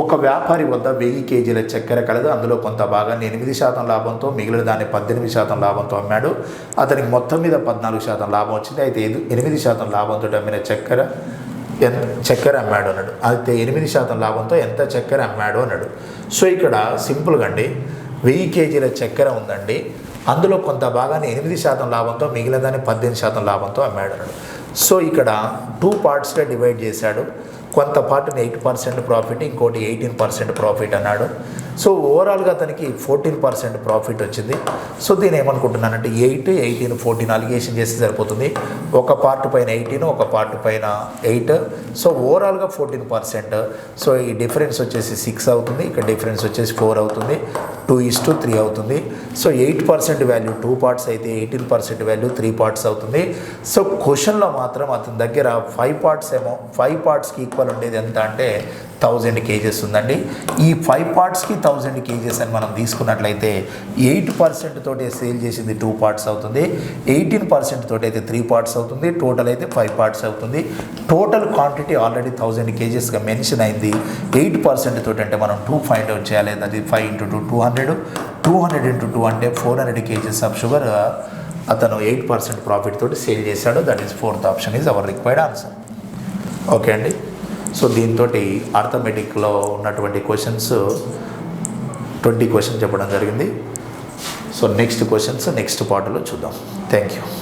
ఒక వ్యాపారి వద్ద 1000 kgల చక్కెర కలదు. అందులో కొంత భాగాన్ని 8% లాభంతో, మిగిలిన దాన్ని 18% లాభంతో అమ్మాడు. అతనికి మొత్తం మీద 14% లాభం వచ్చింది. అయితే 8% లాభంతో అమ్మిన చక్కెర అమ్మాడు అన్నాడు. అయితే 8% లాభంతో ఎంత చక్కెర అమ్మాడు అన్నాడు. సో ఇక్కడ సింపుల్గా అండి 1000 kgల చక్కెర ఉందండి. అందులో కొంత భాగాన్ని 8% లాభంతో, మిగిలిన దాన్ని 18% లాభంతో అమ్మాడు అన్నాడు. సో ఇక్కడ 2 పార్ట్స్గా డివైడ్ చేశాడు. కొంత పార్ట్ని 8% ప్రాఫిట్, ఇంకోటి 18% ప్రాఫిట్ అన్నాడు. సో ఓవరాల్గా అతనికి 14% ప్రాఫిట్ వచ్చింది. సో దీన్ని ఏమనుకుంటున్నానంటే 8, 18, 14 అలిగేషన్ చేస్తే సరిపోతుంది. ఒక పార్ట్ పైన 18, ఒక పార్ట్ పైన 8. సో ఓవరాల్గా 14%. సో ఈ డిఫరెన్స్ వచ్చేసి 6 అవుతుంది. ఇక్కడ డిఫరెన్స్ వచ్చేసి 4 అవుతుంది. 2:3 అవుతుంది. సో 8% వాల్యూ 2 పార్ట్స్ అయితే 18% వాల్యూ 3 పార్ట్స్ అవుతుంది. సో క్వశ్చన్లో మాత్రం అతని దగ్గర 5 పార్ట్స్ ఏమో 5 పార్ట్స్కి ఈక్వల్ ఉండేది ఎంత అంటే 1000 kgs ఉందండి. ఈ 5 పార్ట్స్కి 1000 kgs అని మనం తీసుకున్నట్లయితే 8% తోటి సేల్ చేసింది 2 పార్ట్స్ అవుతుంది. 18% తోటి అయితే 3 పార్ట్స్ అవుతుంది. టోటల్ అయితే 5 పార్ట్స్ అవుతుంది. టోటల్ క్వాంటిటీ ఆల్రెడీ 1000 kgsగా మెన్షన్ అయింది. 8% తోటి అంటే మనం 2 ఫైండ్ అవుట్ చేయాలి. అది 5 into 2 200. 200 into 2 అంటే 400 kgs ఆఫ్ షుగర్ అతను 8% ప్రాఫిట్ తోటి సేల్ చేశాడు. That is fourth option is our required answer. Okay అండి. సో దీంతో అర్థమెటిక్లో ఉన్నటువంటి క్వశ్చన్స్ 20 క్వశ్చన్స్ చెప్పడం జరిగింది. సో నెక్స్ట్ క్వశ్చన్స్ నెక్స్ట్ పార్ట్లో చూద్దాం. Thank you.